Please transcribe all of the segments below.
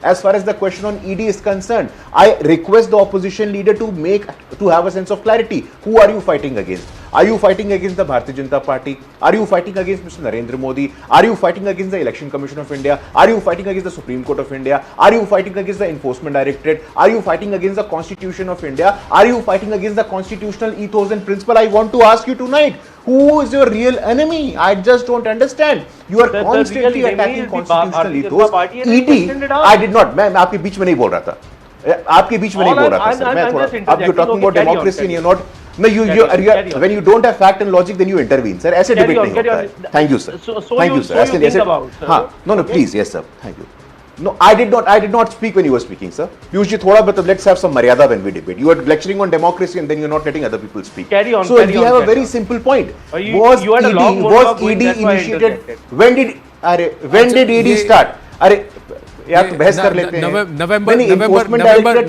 As far as the question on ED is concerned, I request the opposition leader to have a sense of clarity. Who are you fighting against? Are you fighting against the Bharatiya Janata Party? Are you fighting against Mr. Narendra Modi? Are you fighting against the Election Commission of India? Are you fighting against the Supreme Court of India? Are you fighting against the Enforcement Directorate? Are you fighting against the Constitution of India? Are you fighting against the constitutional ethos and principle? I want to ask you tonight, who is your real enemy? I just don't understand. You are constantly attacking constitutional ethos. ED, I did not. मैं आपके बीच में नहीं बोल रहा था. आपके बीच में नहीं बोल रहा था सर. मैं थोड़ा. अब you're talking about democracy and you're not. No, when you don't have fact and logic, then you intervene, sir. ऐसे debate नहीं होता है. Thank you, sir. Thank you, sir. ऐसे. हाँ. No, please, yes, sir. Thank you. No, I did not speak when you were speaking, sir. Usually, let's have some maryada when we debate. You are lecturing on democracy and then you're not letting other people speak. Carry on. So we have a very simple point. Was ED initiated? When did ED start? यार तो बहस कर लेते हैं.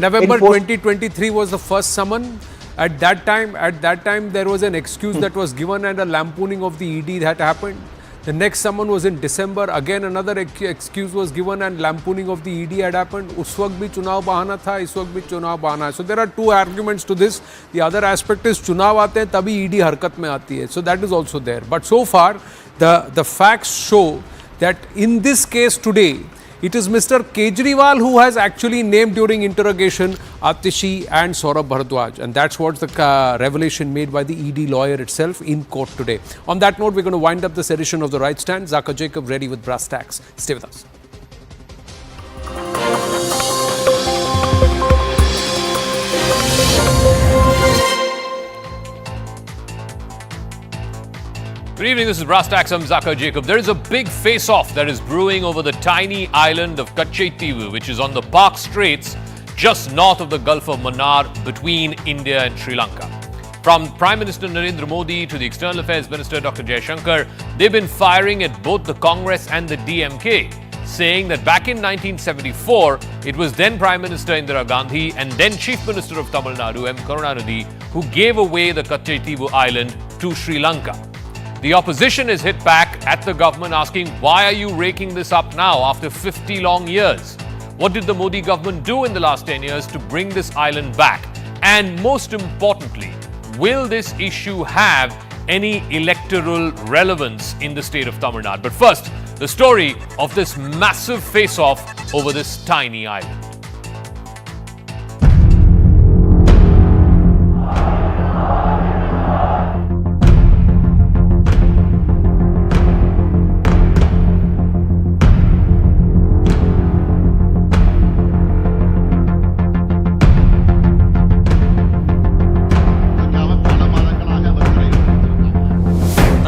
November 2023 was the first summon. At that time, there was an excuse that was given and a lampooning of the ED that happened. The next summon was in December. Again, another excuse was given and lampooning of the ED had happened. उस वक्त भी चुनाव बहाना था, इस वक्त भी चुनाव बहाना है. So there are two arguments to this. The other aspect is चुनाव आते हैं तभी ED हरकत में आती है. So that is also there. But so far, the facts show that in this case today, it is Mr. Kejriwal who has actually named during interrogation Atishi and Saurabh Bharadwaj, and that's what's the revelation made by the ED lawyer itself in court today. On that note, we're going to wind up this edition of The Right Stand. Zaka Jacob ready with brass tacks. Stay with us. Good evening, this is Brass Tacks. I'm Zaka Jacob. There is a big face-off that is brewing over the tiny island of Katchatheevu, which is on the Park Straits, just north of the Gulf of Mannar, between India and Sri Lanka. From Prime Minister Narendra Modi to the External Affairs Minister Dr. Jaishankar, they've been firing at both the Congress and the DMK, saying that back in 1974, it was then Prime Minister Indira Gandhi and then Chief Minister of Tamil Nadu, M. Karunanidhi, who gave away the Katchatheevu island to Sri Lanka. The opposition is hit back at the government asking, why are you raking this up now after 50 long years? What did the Modi government do in the last 10 years to bring this island back? And most importantly, will this issue have any electoral relevance in the state of Tamil Nadu? But first, the story of this massive face-off over this tiny island.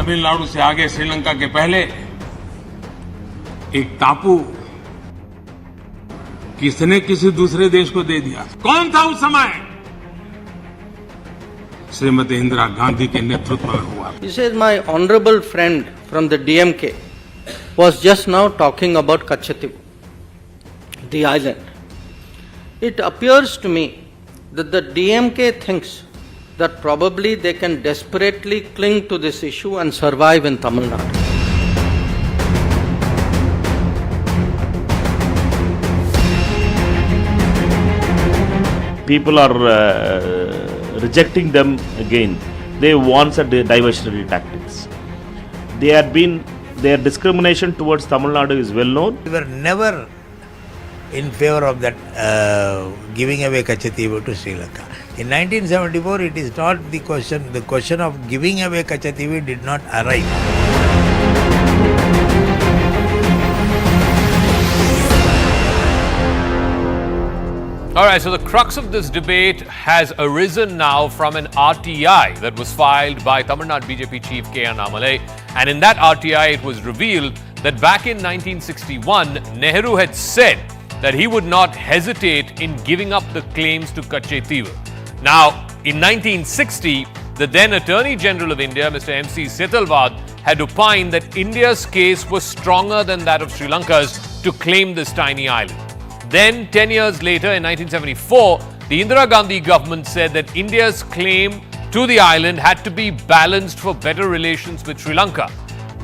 Tamil Nadu से आगे श्रीलंका के पहले एक टापू किसने किसी दूसरे देश को दे दिया? कौन था उस समय? श्रीमती इंदिरा गांधी के नेतृत्व में हुआ. This is my honorable friend from the DMK was just now talking about Katchatheevu, the island. It appears to me that the DMK thinks that probably they can desperately cling to this issue and survive in Tamil Nadu. People are rejecting them again. They want a diversionary tactics. Their discrimination towards Tamil Nadu is well known. We were never in favor of that giving away Katchatheevu to Sri Lanka. In 1974, it is not the question. The question of giving away Katchatheevu did not arise. All right, so the crux of this debate has arisen now from an RTI that was filed by Tamil Nadu BJP chief K. Annamalai. And in that RTI, it was revealed that back in 1961, Nehru had said that he would not hesitate in giving up the claims to Katchatheevu. Now, in 1960, the then Attorney General of India, Mr. M.C. Setalvad, had opined that India's case was stronger than that of Sri Lanka's to claim this tiny island. Then, 10 years later, in 1974, the Indira Gandhi government said that India's claim to the island had to be balanced for better relations with Sri Lanka.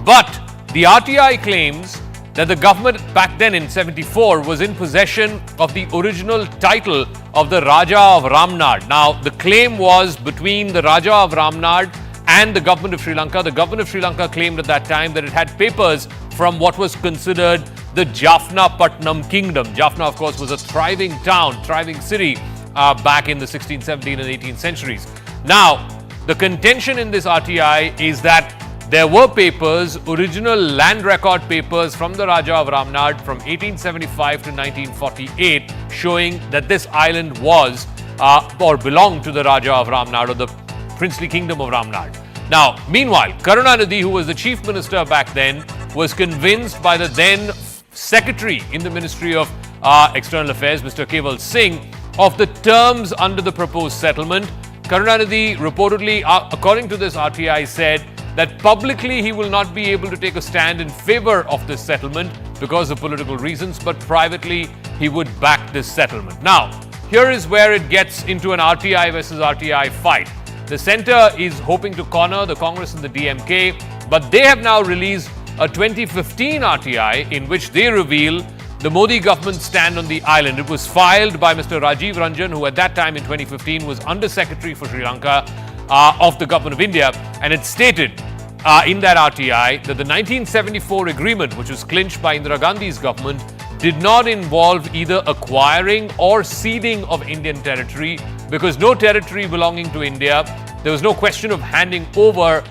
But the RTI claims that the government back then in 74 was in possession of the original title of the Raja of Ramnad. Now, the claim was between the Raja of Ramnad and the government of Sri Lanka. The government of Sri Lanka claimed at that time that it had papers from what was considered the Jaffna Patnam kingdom. Jaffna, of course, was a thriving town, thriving city back in the 16th, 17th and 18th centuries. Now, the contention in this RTI is that there were papers, original land record papers from the Raja of Ramnad from 1875 to 1948 showing that this island was or belonged to the Raja of Ramnad or the princely kingdom of Ramnad. Now, meanwhile, Karunanidhi, who was the chief minister back then, was convinced by the then secretary in the Ministry of External Affairs, Mr. Kejriwal Singh, of the terms under the proposed settlement. Karunanidhi reportedly, according to this RTI, said that publicly he will not be able to take a stand in favor of this settlement because of political reasons, but privately he would back this settlement. Now, here is where it gets into an RTI versus RTI fight. The centre is hoping to corner the Congress and the DMK, but they have now released a 2015 RTI in which they reveal the Modi government's stand on the island. It was filed by Mr. Rajiv Ranjan, who at that time in 2015 was Under Secretary for Sri Lanka of the Government of India, and it stated in that RTI that the 1974 agreement, which was clinched by Indira Gandhi's government, did not involve either acquiring or ceding of Indian territory, because no territory belonging to India, there was no question of handing over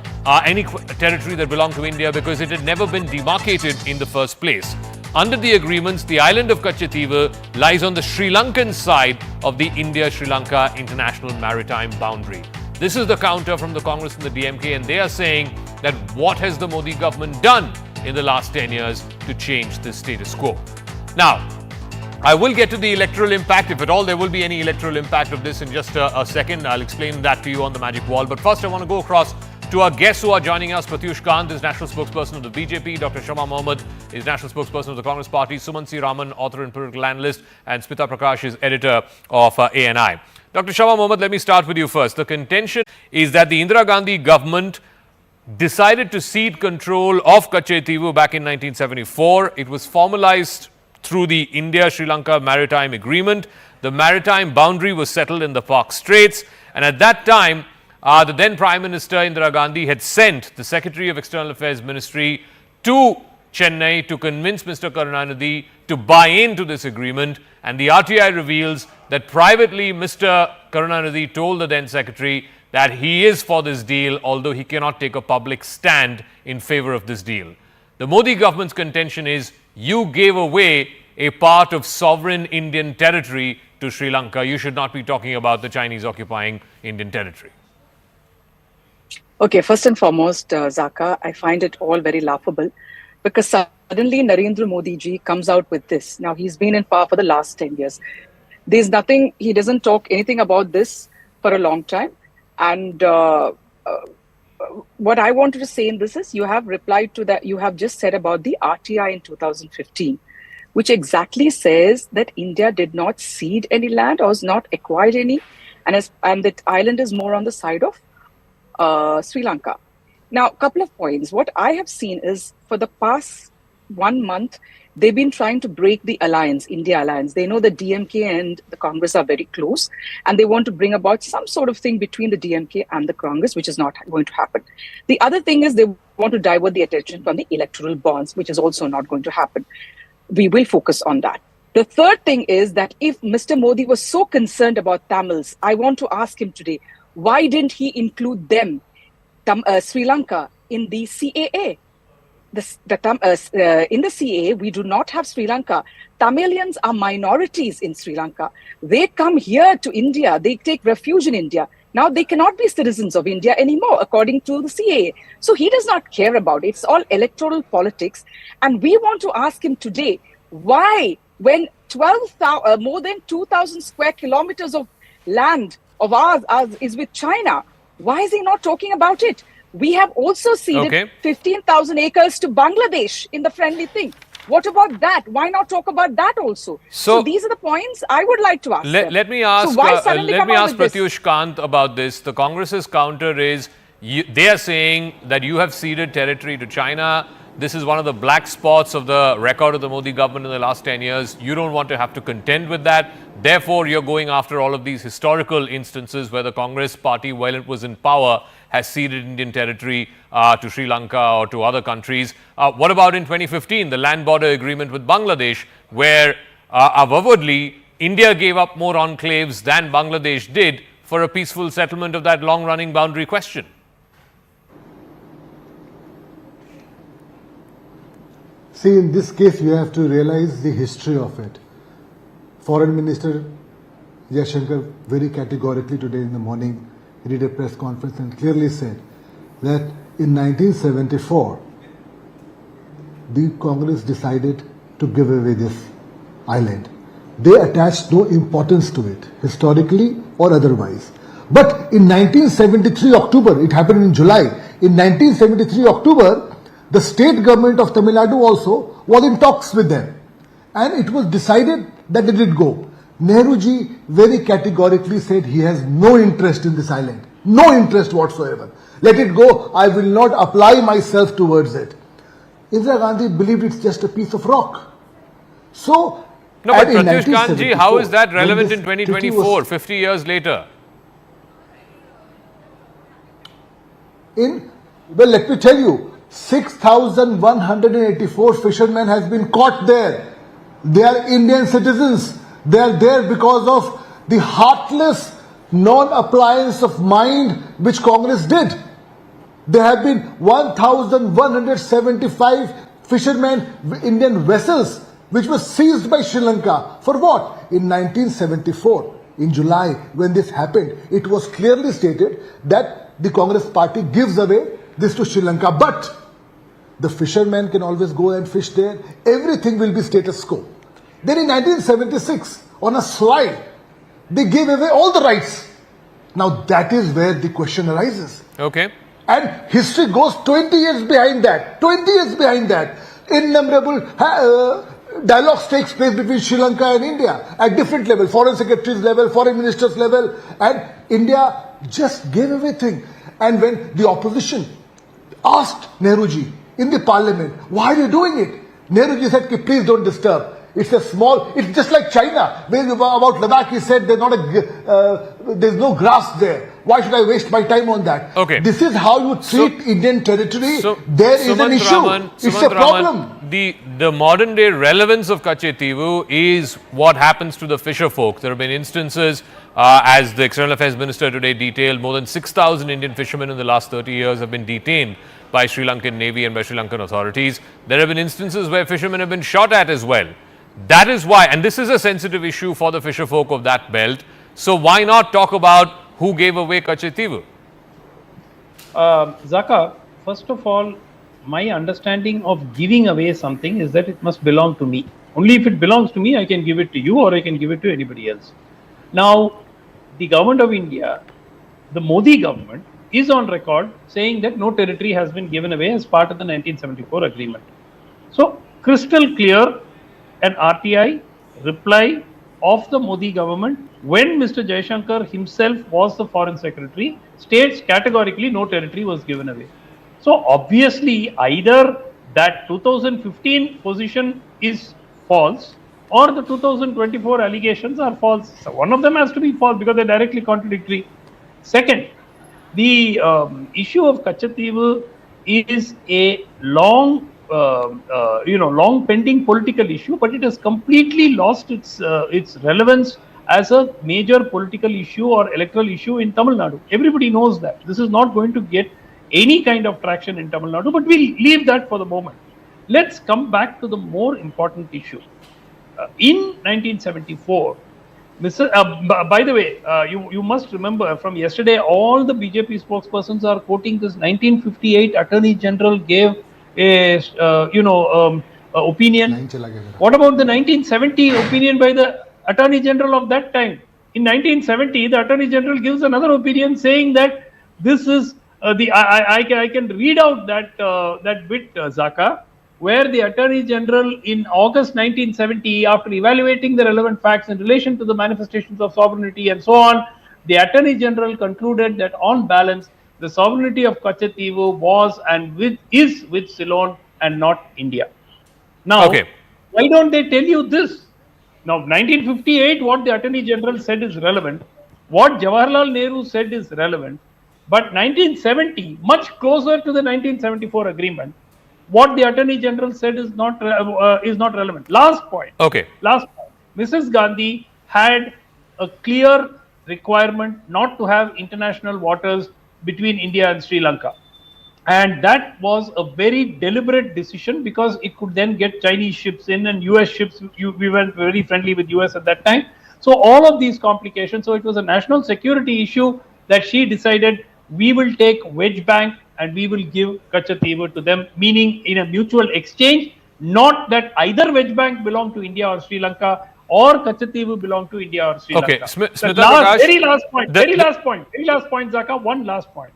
any territory that belonged to India because it had never been demarcated in the first place. Under the agreements, the island of Katchatheevu lies on the Sri Lankan side of the India-Sri Lanka international maritime boundary. This is the counter from the Congress and the DMK, and they are saying that what has the Modi government done in the last 10 years to change the status quo? Now, I will get to the electoral impact, if at all there will be any electoral impact of this in just a second. I'll explain that to you on the magic wall. But first, I want to go across to our guests who are joining us. Pratyush Kant is national spokesperson of the BJP. Dr. Shama Mohammed is national spokesperson of the Congress Party. Sumansi Raman, author and political analyst. And Smita Prakash is editor of ANI. Dr. Shama Mohammed, let me start with you first. The contention is that the Indira Gandhi government decided to cede control of Katchatheevu back in 1974. It was formalized through the India-Sri Lanka Maritime Agreement. The maritime boundary was settled in the Park Straits. And at that time, the then Prime Minister Indira Gandhi had sent the Secretary of External Affairs Ministry to Chennai to convince Mr. Karunanidhi to buy into this agreement. And the RTI reveals that privately Mr. Karunanidhi told the then Secretary that he is for this deal, although he cannot take a public stand in favor of this deal. The Modi government's contention is you gave away a part of sovereign Indian territory to Sri Lanka. You should not be talking about the Chinese occupying Indian territory. Okay, first and foremost, Zaka, I find it all very laughable because suddenly Narendra Modi ji comes out with this. Now, he's been in power for the last 10 years. There's nothing, he doesn't talk anything about this for a long time. And what I wanted to say in this is you have replied to that, you have just said about the RTI in 2015, which exactly says that India did not cede any land or has not acquired any, and that island is more on the side of Sri Lanka. Now, a couple of points. What I have seen is for the past 1 month, they've been trying to break the alliance, India alliance. They know the DMK and the Congress are very close, and they want to bring about some sort of thing between the DMK and the Congress, which is not going to happen. The other thing is they want to divert the attention from the electoral bonds, which is also not going to happen. We will focus on that. The third thing is that if Mr. Modi was so concerned about Tamils, I want to ask him today, why didn't he include them, Sri Lanka, in the CAA? In the CAA, we do not have Sri Lanka. Tamilians are minorities in Sri Lanka. They come here to India. They take refuge in India. Now they cannot be citizens of India anymore, according to the CAA. So he does not care about it. It's all electoral politics. And we want to ask him today, why, when more than 2,000 square kilometers of land of ours is with China, why is he not talking about it? We have also ceded 15,000 acres to Bangladesh in the friendly thing. What about that? Why not talk about that also? So these are the points I would like to ask. Let me ask, Pratyush Kant about this. The Congress's counter is they are saying that you have ceded territory to China. This is one of the black spots of the record of the Modi government in the last 10 years. You don't want to have to contend with that. Therefore, you're going after all of these historical instances where the Congress party, while it was in power, has ceded Indian territory to Sri Lanka or to other countries. What about in 2015, the land border agreement with Bangladesh, where avowedly India gave up more enclaves than Bangladesh did for a peaceful settlement of that long-running boundary question? See, in this case, you have to realize the history of it. Foreign Minister Jaishankar very categorically today in the morning did a press conference and clearly said that in 1974, the Congress decided to give away this island. They attached no importance to it, historically or otherwise. But in 1973 October, it happened in July, in 1973 October, the state government of Tamil Nadu also was in talks with them. And it was decided that they did go. Nehruji very categorically said he has no interest in this island. No interest whatsoever. Let it go. I will not apply myself towards it. Indira Gandhi believed it's just a piece of rock. So, no, but Pratyush Kanji, how is that relevant in 2024, 50 years later? Well, let me tell you, 6,184 fishermen has been caught there. They are Indian citizens. They are there because of the heartless non-appliance of mind which Congress did. There have been 1,175 fishermen, Indian vessels, which were seized by Sri Lanka. For what? In 1974, in July, when this happened, it was clearly stated that the Congress party gives away this to Sri Lanka. But the fishermen can always go and fish there. Everything will be status quo. Then in 1976, on a slide, they gave away all the rights. Now that is where the question arises. Okay. And history goes 20 years behind that. 20 years behind that. Innumerable dialogues takes place between Sri Lanka and India at different levels, foreign secretaries level, foreign ministers level, and India just gave everything. And when the opposition asked Nehruji in the parliament, why are you doing it? Nehruji said, please don't disturb. It's a small, it's just like China, where about Ladakh he said there's no grass there. Why should I waste my time on that? Okay. This is how you treat Indian territory. There is an issue. It's a problem. The modern day relevance of Katchatheevu is what happens to the fisher folk. There have been instances, as the External Affairs Minister today detailed, more than 6,000 Indian fishermen in the last 30 years have been detained by Sri Lankan Navy and by Sri Lankan authorities. There have been instances where fishermen have been shot at as well. That is why, and this is a sensitive issue for the fisher folk of that belt. So why not talk about who gave away Katchatheevu? Zaka, first of all, my understanding of giving away something is that it must belong to me. Only if it belongs to me, I can give it to you or I can give it to anybody else. Now, the government of India, the Modi government, is on record saying that no territory has been given away as part of the 1974 agreement. So, crystal clear, an RTI reply of the Modi government when Mr. Jaishankar himself was the foreign secretary states categorically no territory was given away. So obviously either that 2015 position is false or the 2024 allegations are false. So one of them has to be false because they're directly contradictory. Second, the issue of Katchatheevu is a long pending political issue, but it has completely lost its relevance as a major political issue or electoral issue in Tamil Nadu. Everybody knows that. This is not going to get any kind of traction in Tamil Nadu, but we'll leave that for the moment. Let's come back to the more important issue. In 1974, by the way, you must remember from yesterday, all the BJP spokespersons are quoting this 1958 Attorney General gave a opinion. What about the 1970 opinion by the Attorney General of that time? In 1970, the Attorney General gives another opinion saying that this is I can read out that bit, Zaka, where the Attorney General in August 1970, after evaluating the relevant facts in relation to the manifestations of sovereignty and so on, the Attorney General concluded that on balance, the sovereignty of Katchatheevu was and is with Ceylon and not India. Now, Okay. why don't they tell you this? Now, 1958, what the Attorney General said is relevant. What Jawaharlal Nehru said is relevant. But 1970, much closer to the 1974 agreement, what the Attorney General said is not relevant. Last point. Okay. Last point. Mrs. Gandhi had a clear requirement not to have international waters between India and Sri Lanka. And that was a very deliberate decision because it could then get Chinese ships in and US ships. We were very friendly with US at that time. So all of these complications. So it was a national security issue that she decided we will take Wedge Bank and we will give Katchatheevu to them, meaning in a mutual exchange, not that either Wedge Bank belonged to India or Sri Lanka or Katchatheevu belonged to India or Sri Okay. Lanka. Smita The Prakash, very last point, the- very last point, Zaka, one last point.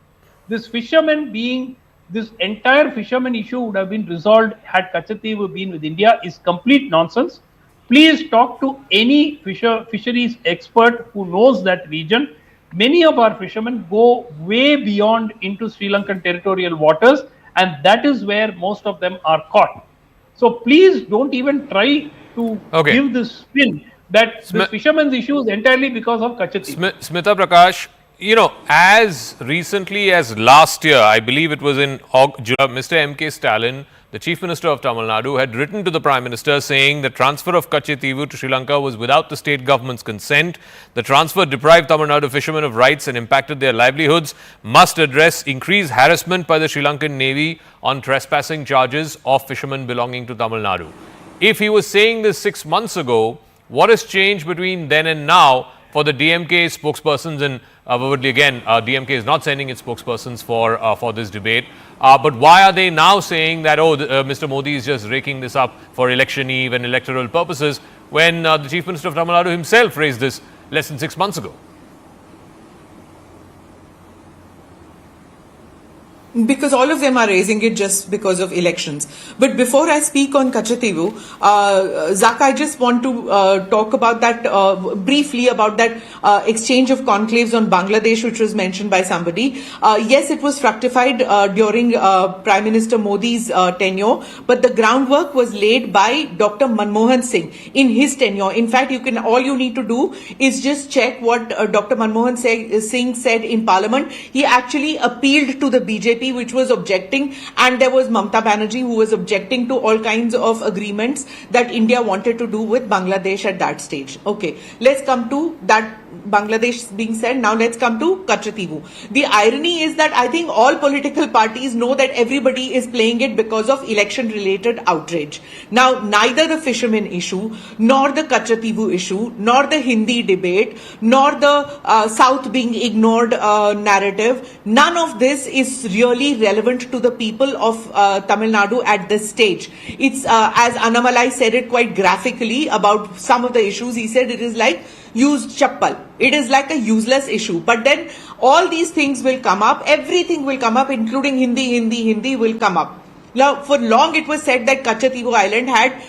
This entire fishermen issue would have been resolved had Katchatheevu been with India is complete nonsense. Please talk to any fisheries expert who knows that region. Many of our fishermen go way beyond into Sri Lankan territorial waters, and that is where most of them are caught. So please don't even try to give this spin that the fishermen's issue is entirely because of Katchatheevu. Smita Prakash, you know, as recently as last year, I believe it was in July, Mr. M.K. Stalin, the Chief Minister of Tamil Nadu, had written to the Prime Minister saying the transfer of Katchatheevu to Sri Lanka was without the state government's consent. The transfer deprived Tamil Nadu fishermen of rights and impacted their livelihoods. Must address increased harassment by the Sri Lankan Navy on trespassing charges of fishermen belonging to Tamil Nadu. If he was saying this 6 months ago, what has changed between then and now for the DMK spokespersons? And vividly again, DMK is not sending its spokespersons for this debate. But why are they now saying that, Mr. Modi is just raking this up for election eve and electoral purposes when the Chief Minister of Tamil Nadu himself raised this less than 6 months ago? Because all of them are raising it just because of elections. But before I speak on Katchatheevu, Zaka, I just want to talk about that briefly about that exchange of conclaves on Bangladesh, which was mentioned by somebody. Yes, it was fructified during Prime Minister Modi's tenure, but the groundwork was laid by Dr. Manmohan Singh in his tenure. In fact, all you need to do is just check what Dr. Manmohan Singh said in Parliament. He actually appealed to the BJP, which was objecting, and there was Mamata Banerjee who was objecting to all kinds of agreements that India wanted to do with Bangladesh at that stage. Okay, let's come to that Bangladesh being said. Now let's come to Katchatheevu. The irony is that I think all political parties know that everybody is playing it because of election-related outrage. Now, neither the fishermen issue, nor the Katchatheevu issue, nor the Hindi debate, nor the South being ignored narrative, none of this is really relevant to the people of Tamil Nadu at this stage. It's as Annamalai said it quite graphically about some of the issues. He said it is like used chappal. It is like a useless issue. But then all these things will come up. Everything will come up, including Hindi will come up. Now, for long it was said that Katchatheevu Island had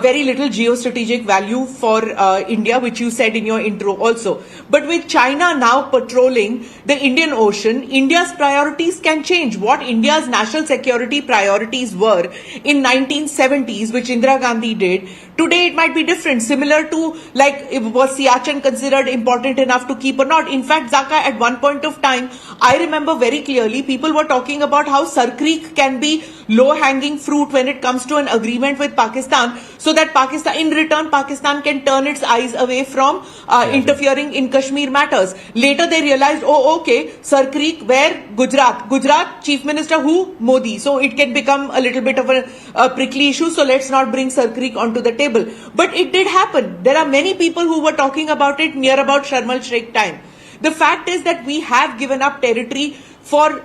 very little geostrategic value for India, which you said in your intro also. But with China now patrolling the Indian Ocean, India's priorities can change. What India's national security priorities were in 1970s, which Indira Gandhi did, today it might be different, similar to like was Siachen considered important enough to keep or not. In fact, Zaka, at one point of time, I remember very clearly people were talking about how Sar Creek can be low-hanging fruit when it comes to an agreement with Pakistan, so that Pakistan, in return, Pakistan can turn its eyes away from interfering in Kashmir matters. Later they realized, oh, okay, Sar Creek, where Gujarat, Chief Minister who? Modi. So it can become a little bit of a prickly issue. So let's not bring Sar Creek onto the table. But it did happen. There are many people who were talking about it near about Sharm el-Sheikh time. The fact is that we have given up territory for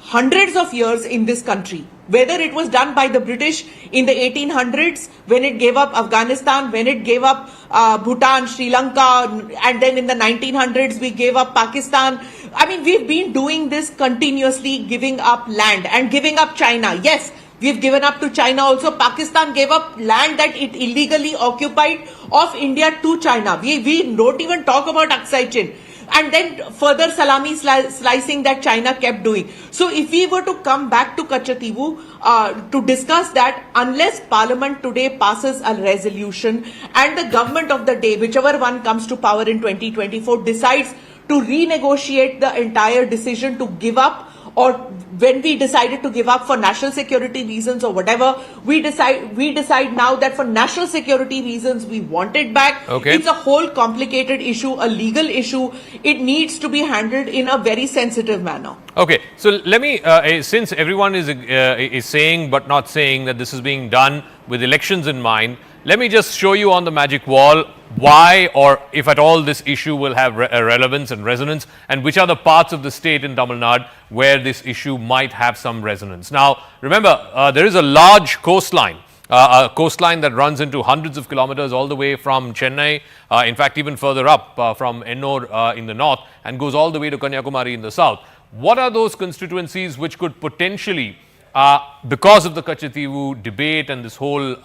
hundreds of years in this country. Whether it was done by the British in the 1800s, when it gave up Afghanistan, when it gave up Bhutan, Sri Lanka, and then in the 1900s, we gave up Pakistan. I mean, we've been doing this continuously, giving up land and giving up China. Yes, we've given up to China also. Pakistan gave up land that it illegally occupied of India to China. We don't even talk about Aksai Chin. and then further salami slicing that China kept doing. So if we were to come back to Katchatheevu to discuss that, unless Parliament today passes a resolution and the government of the day, whichever one comes to power in 2024, decides to renegotiate the entire decision to give up, or when we decided to give up for national security reasons or whatever, we decide now that for national security reasons we want it back. Okay. It's a whole complicated issue, a legal issue. It needs to be handled in a very sensitive manner. Okay, so let me, since everyone is saying but not saying that this is being done with elections in mind, let me just show you on the magic wall why, or if at all, this issue will have relevance and resonance, and which are the parts of the state in Tamil Nadu where this issue might have some resonance. Now, remember, there is a large coastline. A coastline that runs into hundreds of kilometers all the way from Chennai, in fact even further up from Ennore in the north, and goes all the way to Kanyakumari in the south. What are those constituencies which could potentially, because of the Katchatheevu debate and this whole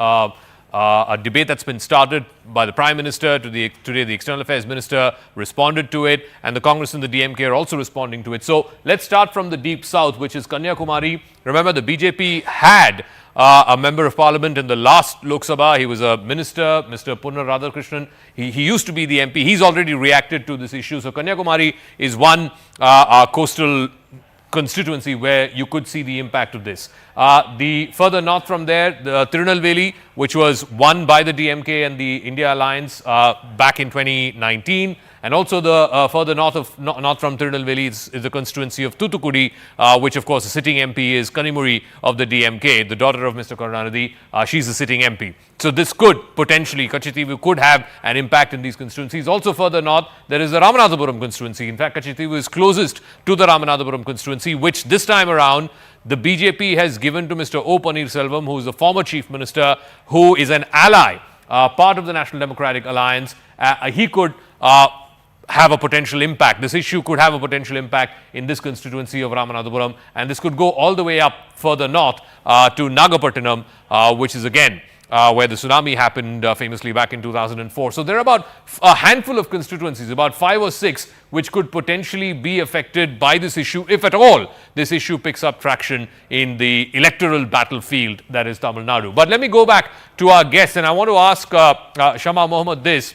a debate that's been started by the Prime Minister, today the External Affairs Minister responded to it, and the Congress and the DMK are also responding to it. So let's start from the deep south, which is Kanyakumari. Remember, the BJP had a member of parliament in the last Lok Sabha. He was a minister, Mr. Punna Radhakrishnan. He used to be the MP. He's already reacted to this issue. So Kanyakumari is one coastal constituency where you could see the impact of this. The further north from there, the Tirunelveli, which was won by the DMK and the India Alliance back in 2019, and also the further north from Tirunelveli is the constituency of Thoothukudi, which of course the sitting MP is Kanimuri of the DMK, the daughter of Mr. Karunanidhi. She's the sitting MP. So this could potentially, Katchatheevu could have an impact in these constituencies. Also further north, there is the Ramanathapuram constituency. In fact, Katchatheevu is closest to the Ramanathapuram constituency, which this time around the BJP has given to Mr. O. Pannirselvam, who is the former chief minister, who is an ally, part of the National Democratic Alliance. He could have a potential impact. This issue could have a potential impact in this constituency of Ramanathapuram, and this could go all the way up further north to Nagapattinam, which is again where the tsunami happened famously back in 2004. So there are about a handful of constituencies, about 5 or 6, which could potentially be affected by this issue, if at all this issue picks up traction in the electoral battlefield that is Tamil Nadu. But let me go back to our guests, and I want to ask Shama Mohammed this.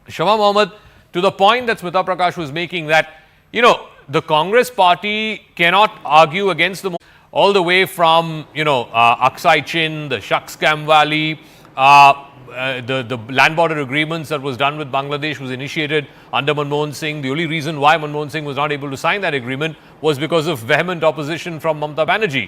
Shama Mohammed, to the point that Smita Prakash was making, that, you know, the Congress party cannot argue against the all the way from, you know, Aksai Chin, the Shak Scam Valley, the land border agreements that was done with Bangladesh was initiated under Manmohan Singh. The only reason why Manmohan Singh was not able to sign that agreement was because of vehement opposition from Mamata Banerjee.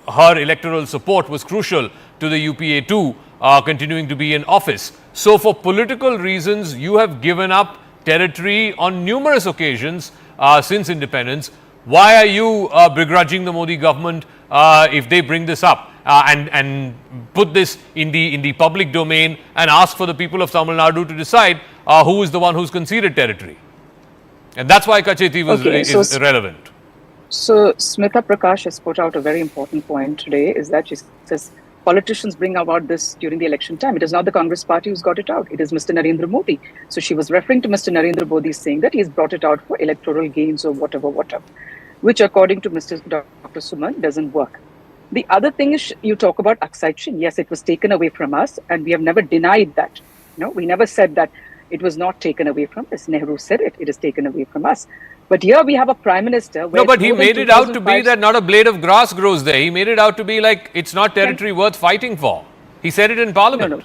Her electoral support was crucial to the UPA too, continuing to be in office. So for political reasons, you have given up territory on numerous occasions since independence. Why are you begrudging the Modi government if they bring this up and put this in the public domain and ask for the people of Tamil Nadu to decide who is the one who's conceded territory? And that's why Katchatheevu is irrelevant. So Smita Prakash has put out a very important point today, is that she says politicians bring about this during the election time. It is not the Congress party who's got it out. It is Mr. Narendra Modi. So she was referring to Mr. Narendra Modi, saying that he's brought it out for electoral gains or whatever, which according to Dr. Suman doesn't work. The other thing is, you talk about Aksai Chin. Yes, it was taken away from us, and we have never denied that. No, we never said that it was not taken away from us. Nehru said it is taken away from us. But here we have a prime minister. No, but he made it out to be that not a blade of grass grows there. He made it out to be like it's not territory worth fighting for. He said it in Parliament.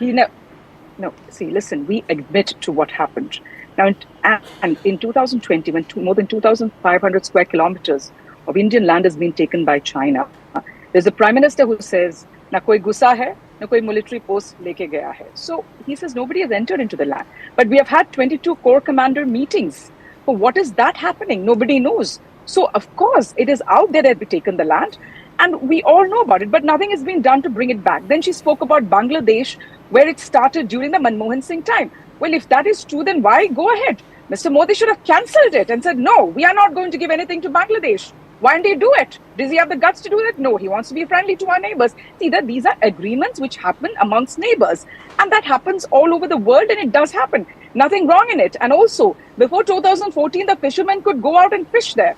No. See, listen, we admit to what happened. Now, in 2020, when more than 2,500 square kilometers of Indian land has been taken by China, there's a prime minister who says, na koi gussa hai, na koi military post leke gaya hai. So he says nobody has entered into the land. But we have had 22 corps commander meetings. But what is that happening? Nobody knows. So, of course, it is out there that we've taken the land. And we all know about it, but nothing has been done to bring it back. Then she spoke about Bangladesh, where it started during the Manmohan Singh time. Well, if that is true, then why go ahead? Mr. Modi should have cancelled it and said, no, we are not going to give anything to Bangladesh. Why didn't he do it? Does he have the guts to do that? No, he wants to be friendly to our neighbors. See, that these are agreements which happen amongst neighbors. And that happens all over the world, and it does happen. Nothing wrong in it. And also, Before 2014, the fishermen could go out and fish there.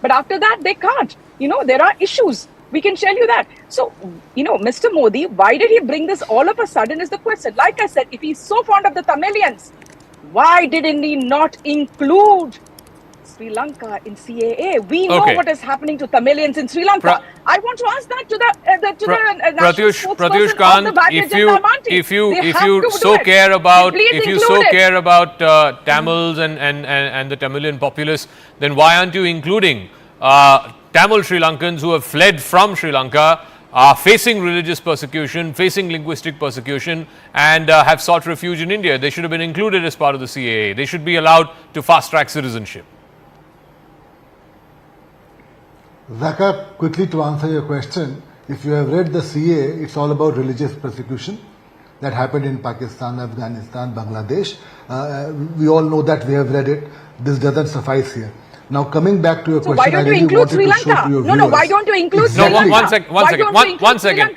But after that, they can't. There are issues. We can tell you that. So, Mr. Modi, why did he bring this all of a sudden is the question. Like I said, if he's so fond of the Tamilians, why didn't he not include Sri Lanka in CAA? We know what is happening to Tamilians in Sri Lanka. I want to ask that to the national spokesperson of the Bharatiya Janata Party. if you so care about Tamils and the Tamilian populace, then why aren't you including Tamil Sri Lankans who have fled from Sri Lanka, are facing religious persecution, facing linguistic persecution, and have sought refuge in India? They should have been included as part of the CAA. They should be allowed to fast-track citizenship. Zaka, quickly to answer your question, if you have read the CAA, it's all about religious persecution that happened in Pakistan, Afghanistan, Bangladesh. We all know that, we have read it. This doesn't suffice here. Now, coming back to your question, why don't you include Sri Lanka? No, why don't you include Sri Lanka? One second.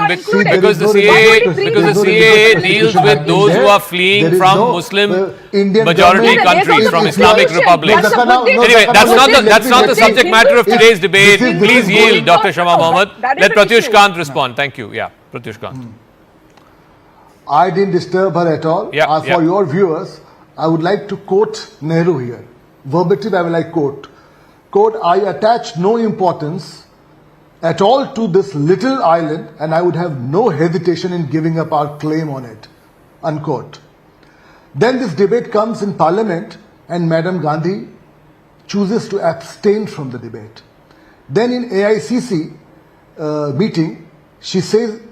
Because the CAA deals with those who are fleeing from Muslim majority countries, from Islamic republics. Anyway, that's not the subject matter of today's debate. Please yield, Dr. Shama Mohammed. Let Pratyush Kant respond. Thank you. Yeah, Pratyush Kant. I didn't disturb her at all. For your viewers, I would like to quote Nehru here. Verbatim, I will like quote, I attach no importance at all to this little island and I would have no hesitation in giving up our claim on it, unquote. Then this debate comes in Parliament and Madam Gandhi chooses to abstain from the debate. Then in AICC meeting, she says,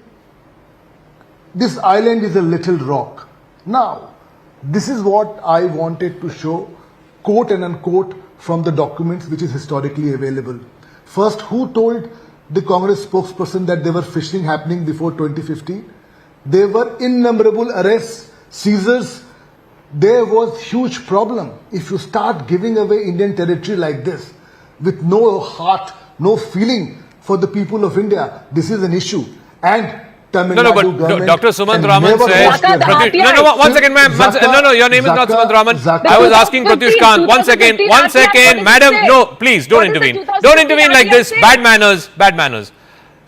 this island is a little rock. Now, this is what I wanted to show, quote and unquote, from the documents which is historically available. First, who told the Congress spokesperson that there were fishing happening before 2015? There were innumerable arrests, seizures. There was huge problem. If you start giving away Indian territory like this, with no heart, no feeling for the people of India, this is an issue. And Tamil Nadu Dr. Sumant Raman says... one second, ma'am. Your name is not Sumant Raman. I was asking Pratyush Kant. One second. Madam, no, please, don't intervene. Don't intervene like this. Bad manners.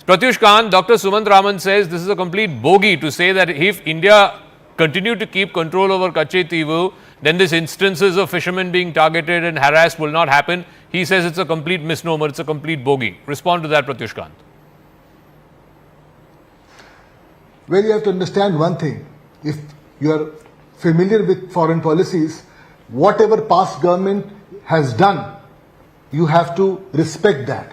Pratyush Kant, Dr. Sumant Raman says this is a complete bogey to say that if India continued to keep control over Katchatheevu, then this instances of fishermen being targeted and harassed will not happen. He says it's a complete misnomer, it's a complete bogey. Respond to that, Pratyush Kant. Well, you have to understand one thing. If you are familiar with foreign policies, whatever past government has done, you have to respect that.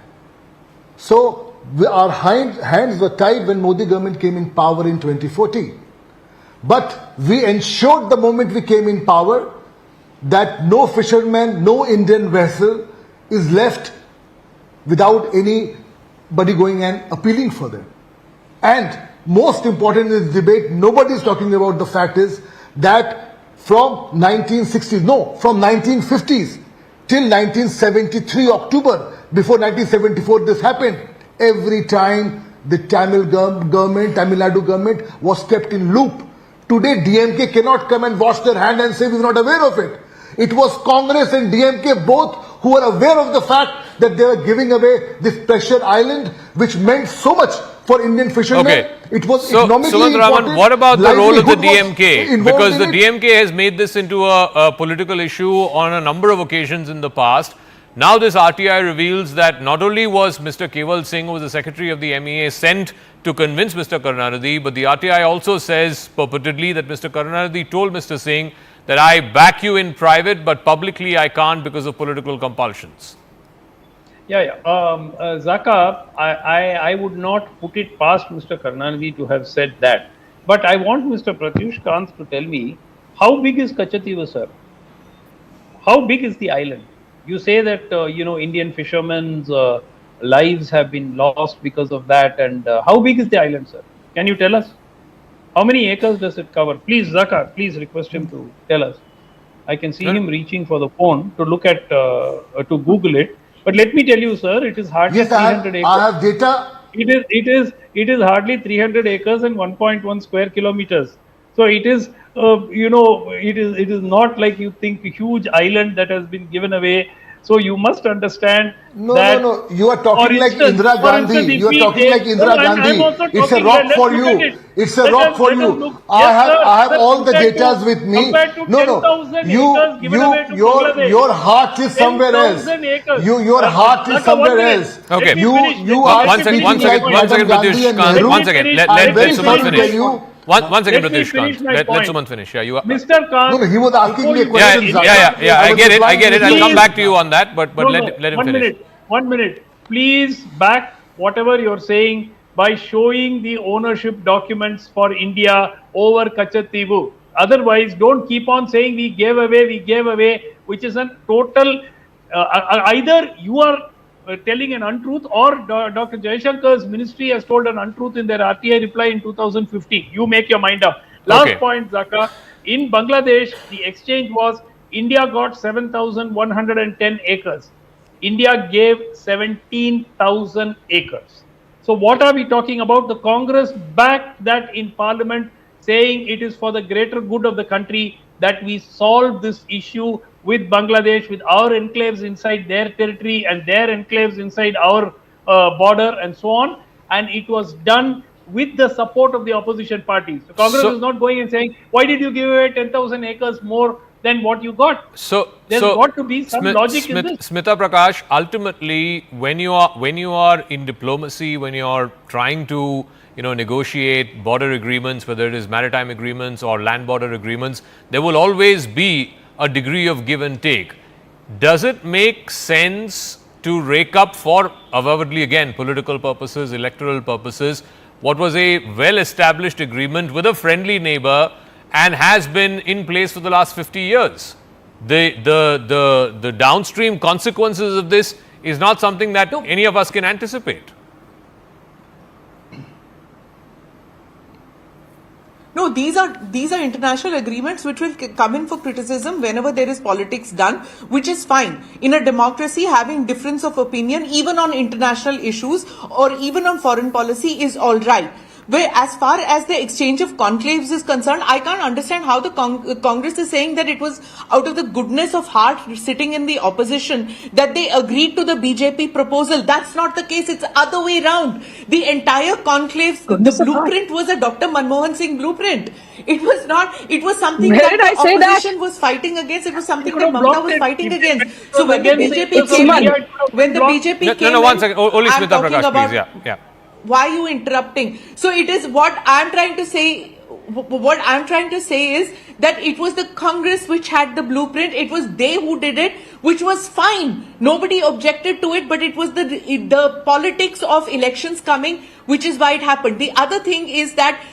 So, our hands were tied when Modi government came in power in 2014. But we ensured the moment we came in power that no fisherman, no Indian vessel is left without anybody going and appealing for them. And most important in this debate, nobody is talking about the fact is that from 1950s till 1973 October, before 1974 this happened, every time the Tamil Nadu government was kept in loop. Today DMK cannot come and wash their hand and say we were not aware of it. It was Congress and DMK both who were aware of the fact that they were giving away this pressure island, which meant so much for Indian fishermen. Okay. It was so, economically Sumant Raman, what about the role of the DMK? Because the it. DMK has made this into a political issue on a number of occasions in the past. Now this RTI reveals that not only was Mr. Kejriwal Singh, who was the secretary of the MEA, sent to convince Mr. Karunanidhi, but the RTI also says purportedly that Mr. Karunanidhi told Mr. Singh that I back you in private, but publicly I can't because of political compulsions. Zaka, I would not put it past Mr. Karunanidhi to have said that. But I want Mr. Pratyush Kant to tell me, how big is Katchatheevu, sir? How big is the island? You say that, Indian fishermen's lives have been lost because of that. And how big is the island, sir? Can you tell us? How many acres does it cover? Please, Zaka, please request him to tell us. I can see him reaching for the phone to look at, to Google it. But let me tell you, sir, it is hardly 300 acres. I have data. It is hardly 300 acres and 1.1 square kilometers. So it is, it is not like you think a huge island that has been given away. So you must understand that. No. You are talking for like instance- Indira for Gandhi. instance, if You are we talking like take- Indira No, I'm Gandhi. also It's a talking- rock let's for look you. at it. It's a Let rock us- for let you. us look- I Yes, have sir. all the Compared to- datas with me. compared to No. 10,000 acres given away to Bangladesh. Your heart is somewhere else. 10,000 acres. Your heart is Zaka, somewhere 1 minute. else. Okay. Let me You finish. you Let are me One second, finish speaking my like point. Madam Gandhi Pratish and Kant. Nehru. One second. Let I'm very Suman sorry to finish. tell you. One second, Let me Pratish finish Kant. my Let point. Suman finish. Yeah, you are. Mr. Khan. No, he was asking me a before Yeah, you- question. yeah. I was get it. replying to I'll you. come back to you on that, but No, let him 1 finish. minute. 1 minute. Please back whatever you're saying by showing the ownership documents for India over Katchatheevu. Otherwise, don't keep on saying we gave away, which is a total. Either you are telling an untruth, or Dr. Jaishankar's ministry has told an untruth in their RTI reply in 2015. You make your mind up. Last Okay. point, Zaka. In Bangladesh, the exchange was India got 7,110 acres. India gave 17,000 acres. So what are we talking about? The Congress backed that in Parliament, saying it is for the greater good of the country that we solve this issue with Bangladesh, with our enclaves inside their territory and their enclaves inside our border and so on. And it was done with the support of the opposition parties. The Congress So- is not going and saying, why did you give away 10,000 acres more than what you got? There's got to be some logic in this. Smita Prakash, ultimately, when you are in diplomacy, when you are trying to negotiate border agreements, whether it is maritime agreements or land border agreements, there will always be a degree of give and take. Does it make sense to rake up for avowedly, again, political purposes, electoral purposes, what was a well-established agreement with a friendly neighbor and has been in place for the last 50 years? The downstream consequences of this is not something that any of us can anticipate. No, these are international agreements which will come in for criticism whenever there is politics done, which is fine. In a democracy, having difference of opinion, even on international issues or even on foreign policy, is all right. Where as far as the exchange of conclaves is concerned, I can't understand how the Congress is saying that it was out of the goodness of heart sitting in the opposition that they agreed to the BJP proposal. That's not the case. It's the other way around. The entire conclave, the blueprint was a Dr. Manmohan Singh blueprint. It was not, it was something Where that did the I say that? opposition was fighting against. It was something could that have Mamata blocked was it. fighting If against. it So was when the against BJP it, came India, in, it would have when the blocked. BJP came No, in, one second. Only I'm Smita talking Prakash, about please. Yeah. why are you interrupting? So it is what I'm trying to say. What I'm trying to say is that it was the Congress which had the blueprint. It was they who did it, which was fine. Nobody objected to it, but it was the politics of elections coming, which is why it happened. The other thing is that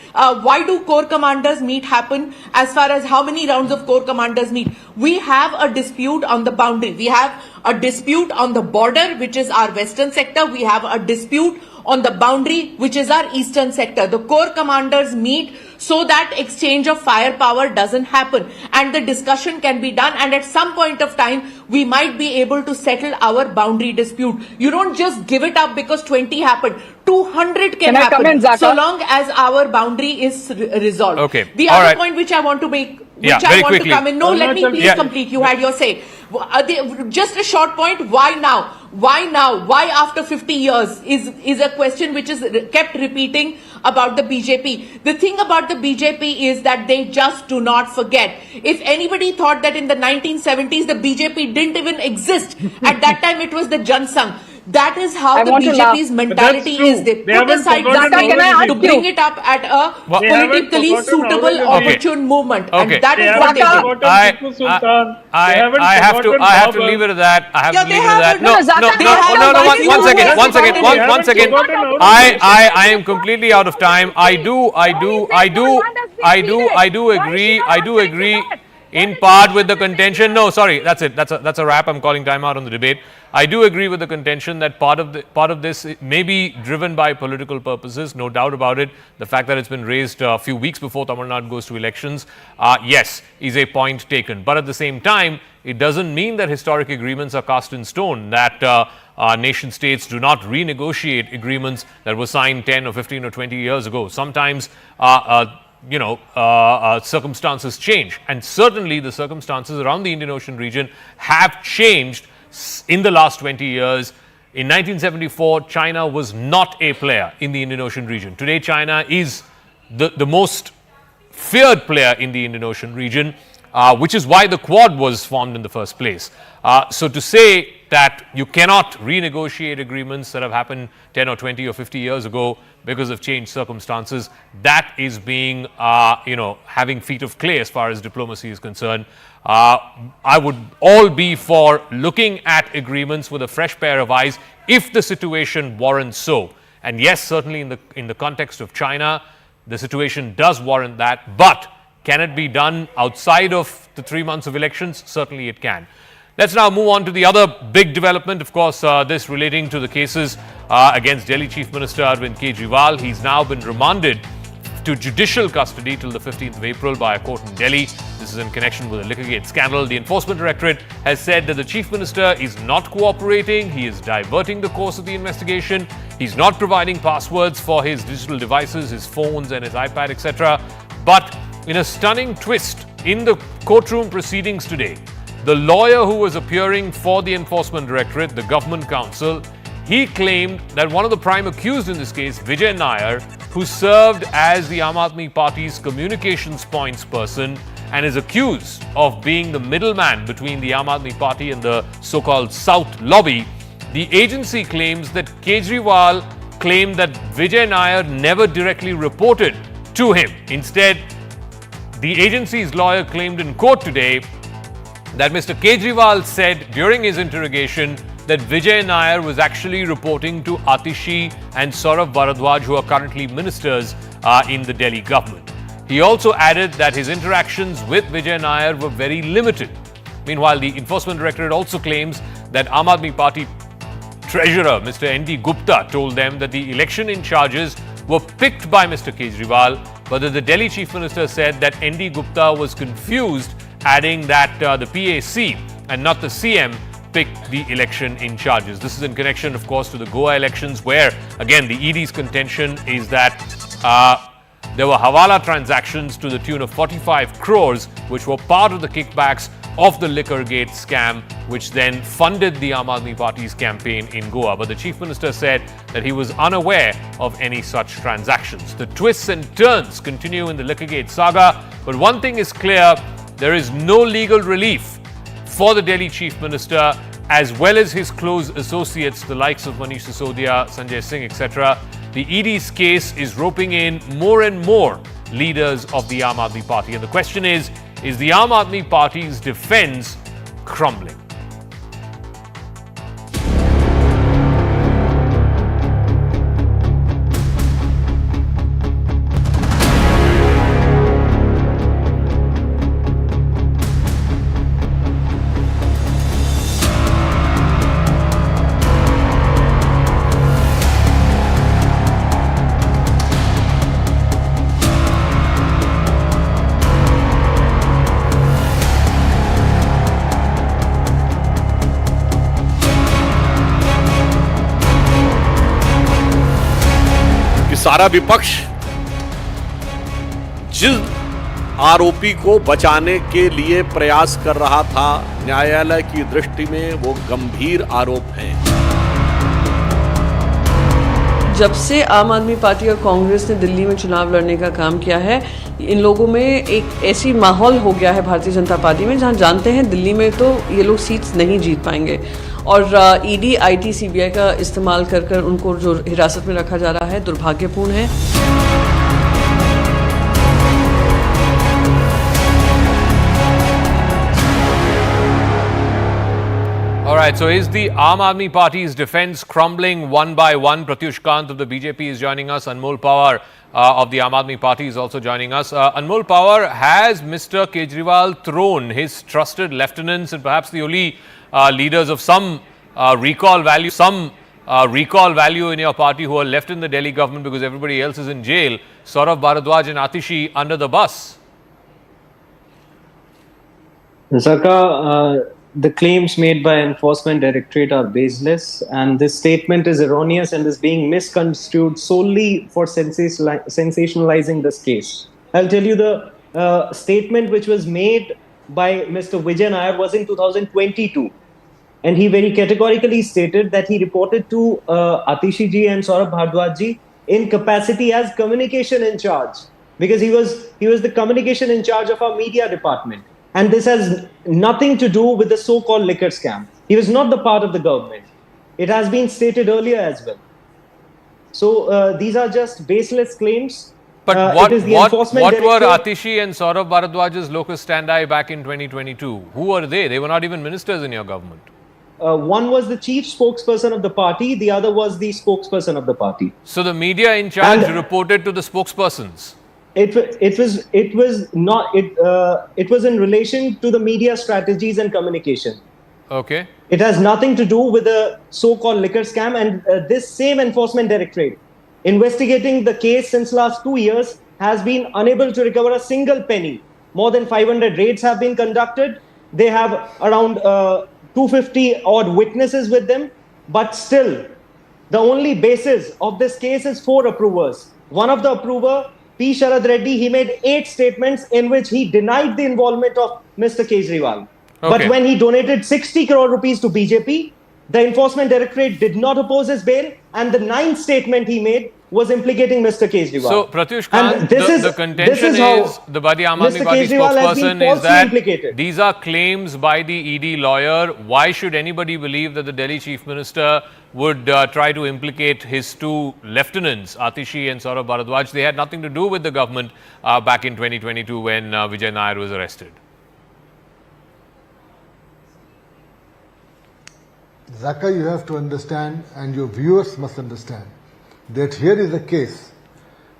why do corps commanders meet happen? As far as how many rounds of corps commanders meet, we have a dispute on the boundary. We have a dispute on the border, which is our western sector. We have a dispute on the boundary, which is our eastern sector. The corps commanders meet so that exchange of firepower doesn't happen and the discussion can be done, and at some point of time we might be able to settle our boundary dispute. You don't just give it up because 20 happened. 200 can I happen come in, Zaka? so long as our boundary is resolved. Okay. The All other right. point which I want to make, Yeah, which I very want quickly. to come in. No, let me please Yeah. complete. You had your say. Just a short point. Why now? Why now? Why after 50 years is a question which is kept repeating about the BJP. The thing about the BJP is that they just do not forget. If anybody thought that in the 1970s the BJP didn't even exist, at that time it was the Jan Sangh. That is how I the want to laugh. BJP's But mentality that's is. true. They They put haven't aside forgotten Zaka, can I something ask to you? bring it up at a They haven't politically forgotten suitable, our Okay. opportune movement. Okay. And that They is what haven't they did. forgotten Tipu Sultan. They haven't I have to forgotten leave Babur. it at that. I have Yeah, to they leave it at that. haven't. No, No, no, Zaka, no, they no, have no, done one you second, have one second, forgotten it. one second. Haven't forgotten our I am completely out of time. I do agree in part with the contention. No, sorry, that's it. That's a wrap. I'm calling time out on the debate. I do agree with the contention that part of this may be driven by political purposes, no doubt about it. The fact that it's been raised a few weeks before Tamil Nadu goes to elections, yes, is a point taken. But at the same time, it doesn't mean that historic agreements are cast in stone, that nation states do not renegotiate agreements that were signed 10 or 15 or 20 years ago. Sometimes circumstances change. And certainly the circumstances around the Indian Ocean region have changed in the last 20 years. In 1974, China was not a player in the Indian Ocean region. Today, China is the most feared player in the Indian Ocean region, which is why the Quad was formed in the first place. So to say that you cannot renegotiate agreements that have happened 10 or 20 or 50 years ago because of changed circumstances, that is being, having feet of clay as far as diplomacy is concerned. I would all be for looking at agreements with a fresh pair of eyes if the situation warrants so. And yes, certainly in the context of China, the situation does warrant that. But can it be done outside of the 3 months of elections? Certainly it can. Let's now move on to the other big development, of course, this relating to the cases against Delhi Chief Minister Arvind Kejriwal. He's now been remanded to judicial custody till the 15th of April by a court in Delhi. This is in connection with the Liquorgate scandal. The Enforcement Directorate has said that the Chief Minister is not cooperating. He is diverting the course of the investigation. He's not providing passwords for his digital devices, his phones and his iPad, etc. But in a stunning twist in the courtroom proceedings today, the lawyer who was appearing for the Enforcement Directorate, the government counsel, he claimed that one of the prime accused in this case, Vijay Nair, who served as the Aam Aadmi Party's communications points person and is accused of being the middleman between the Aam Aadmi Party and the so-called South lobby, the agency claims that Kejriwal claimed that Vijay Nair never directly reported to him. Instead, the agency's lawyer claimed in court today that Mr. Kejriwal said during his interrogation that Vijay Nair was actually reporting to Atishi and Saurav Bharadwaj, who are currently ministers in the Delhi government. He also added that his interactions with Vijay Nair were very limited. Meanwhile, the Enforcement Directorate also claims that Aam Aadmi Party Treasurer Mr. N.D. Gupta told them that the election in charges were picked by Mr. Kejriwal, but that the Delhi Chief Minister said that N.D. Gupta was confused, adding that the PAC and not the CM picked the election in charges. This is in connection, of course, to the Goa elections, where, again, the ED's contention is that there were Hawala transactions to the tune of 45 crores, which were part of the kickbacks of the Liquorgate scam, which then funded the Aam Aadmi Party's campaign in Goa. But the Chief Minister said that he was unaware of any such transactions. The twists and turns continue in the Liquorgate saga, but one thing is clear: there is no legal relief for the Delhi Chief Minister, as well as his close associates, the likes of Manish Sisodia, Sanjay Singh, etc. The ED's case is roping in more and more leaders of the Aam Aadmi Party. And the question is the Aam Aadmi Party's defense crumbling? सारा विपक्ष जिस आरोपी को बचाने के लिए प्रयास कर रहा था, न्यायालय की दृष्टि में वो गंभीर आरोप हैं। जब से आम आदमी पार्टी और कांग्रेस ने दिल्ली में चुनाव लड़ने का काम किया है, इन लोगों में एक ऐसी माहौल हो गया है भारतीय जनता पार्टी में, जहां जानते हैं दिल्ली में तो ये लोग सीट्स नहीं जीत पाएंगे। और ईडी, आईटी, सीबीआई का इस्तेमाल कर कर उनको जो हिरासत में रखा जा रहा है, दुर्भाग्यपूर्ण है। All right, so is the Aam Aadmi Party's defense crumbling one by one? Pratyush Kant of the BJP is joining us. Anmol Pawar of the Aam Aadmi Party is also joining us. Anmol Pawar, has Mr. Kejriwal thrown his trusted lieutenants and perhaps the only leaders of some recall value in your party who are left in the Delhi government because everybody else is in jail, Saurav Bharadwaj and Atishi, under the bus? Zaka, the claims made by Enforcement Directorate are baseless, and this statement is erroneous and is being misconstrued solely for sensationalizing this case. I'll tell you the statement which was made by Mr. Vijay Nair was in 2022. And he very categorically stated that he reported to Atishi ji and Saurabh Bhardwaj ji in capacity as communication in charge, because he was the communication in charge of our media department. And this has nothing to do with the so-called liquor scam. He was not the part of the government. It has been stated earlier as well. So these are just baseless claims. But what were Atishi and Saurabh Bharadwaj's locus standi back in 2022? Who were they? They were not even ministers in your government. One was the chief spokesperson of the party, the other was the spokesperson of the party. So the media in charge reported to the spokespersons. It was in relation to the media strategies and communication. Okay. It has nothing to do with the so-called liquor scam, and this same enforcement directorate investigating the case since last 2 years has been unable to recover a single penny. More than 500 raids have been conducted. They have around 250 odd witnesses with them, but still the only basis of this case is 4 approvers. One of the approver, P. Sharad Reddy, he made 8 statements in which he denied the involvement of Mr. Kejriwal. Okay. But when he donated 60 crore rupees to BJP, the enforcement directorate did not oppose his bail, and the 9th statement he made was implicating Mr. Kejriwal. So, Pratyush Kant, the contention is, the Badi Aam Aadmi Party spokesperson is that these are claims by the ED lawyer. Why should anybody believe that the Delhi Chief Minister would try to implicate his 2 lieutenants, Atishi and Saurabh Bharadwaj? They had nothing to do with the government back in 2022 when Vijay Nair was arrested. Zaka, you have to understand, and your viewers must understand, that here is a case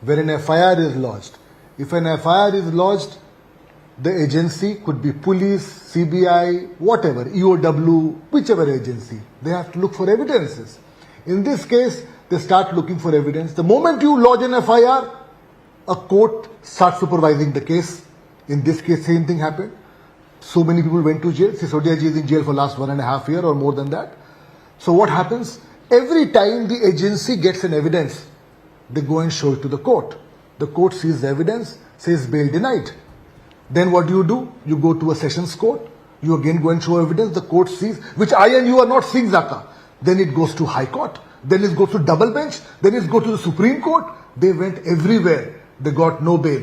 where an FIR is lodged. If an FIR is lodged, the agency could be police, CBI, whatever, EOW, whichever agency. They have to look for evidences. In this case, they start looking for evidence. The moment you lodge an FIR, a court starts supervising the case. In this case, same thing happened. So many people went to jail. Sisodia ji is in jail for last 1.5 years or more than that. So what happens? Every time the agency gets an evidence, they go and show it to the court. The court sees the evidence, says bail denied. Then what do? You go to a sessions court. You again go and show evidence. The court sees, which I and you are not seeing, Zaka. Then it goes to High Court. Then it goes to double bench. Then it goes to the Supreme Court. They went everywhere. They got no bail.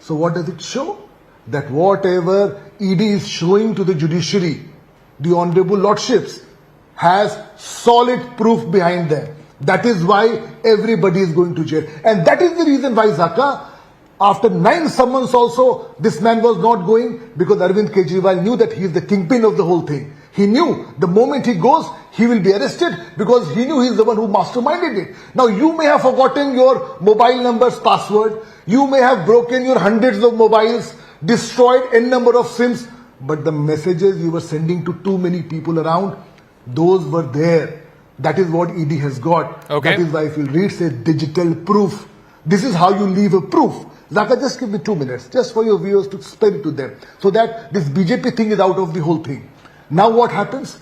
So what does it show? That whatever ED is showing to the judiciary, the Honorable Lordships, has solid proof behind them. That is why everybody is going to jail. And that is the reason why, Zaka, after 9 summons also, this man was not going, because Arvind Kejriwal knew that he is the kingpin of the whole thing. He knew the moment he goes, he will be arrested, because he knew he is the one who masterminded it. Now you may have forgotten your mobile number's password. You may have broken your hundreds of mobiles, destroyed n number of SIMs, but the messages you were sending to too many people around, those were there. That is what ED has got. Okay. That is why if you read, say, digital proof. This is how you leave a proof. Zaka, just give me 2 minutes, just for your viewers to spell it to them, so that this BJP thing is out of the whole thing. Now what happens?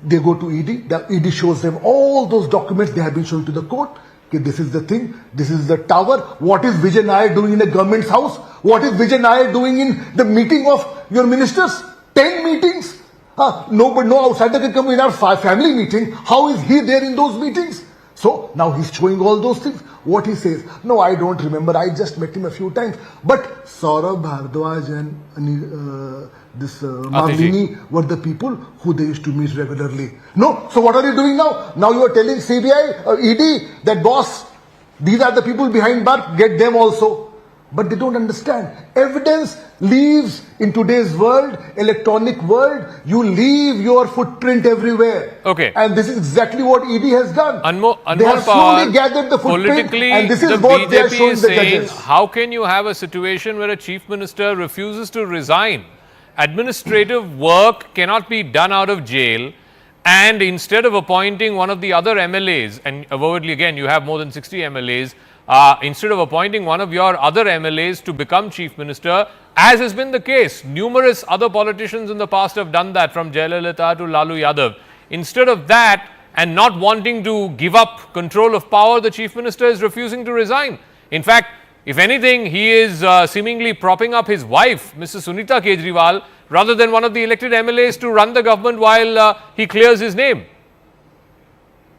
They go to ED. The ED shows them all those documents they have been showing to the court. Okay, this is the thing. This is the tower. What is Vijay Nair doing in a government's house? What is Vijay Nair doing in the meeting of your ministers? 10 meetings. No outsider can come in our family meeting. How is he there in those meetings? So now he's showing all those things. What he says, no, I don't remember. I just met him a few times. But Saurabh Bharadwaj and Mavini were the people who they used to meet regularly. No, so what are you doing now? Now you are telling CBI, ED, that boss, these are the people behind bar, get them also. But they don't understand. Evidence leaves in today's world, electronic world, you leave your footprint everywhere. Okay. And this is exactly what ED has done. They have Pawar, slowly gathered the footprint, politically, and this is the what they are BJP showing is the saying, judges. how can you have a situation where a chief minister refuses to resign? Administrative work cannot be done out of jail, and instead of appointing one of the other MLAs, and avowedly again you have more than 60 MLAs, instead of appointing one of your other MLAs to become chief minister, as has been the case, numerous other politicians in the past have done that, from Jayalalitha to Lalu Yadav. Instead of that, and not wanting to give up control of power, the chief minister is refusing to resign. In fact, If anything, he is seemingly propping up his wife, Mrs. Sunita Kejriwal, rather than one of the elected MLAs to run the government while he clears his name.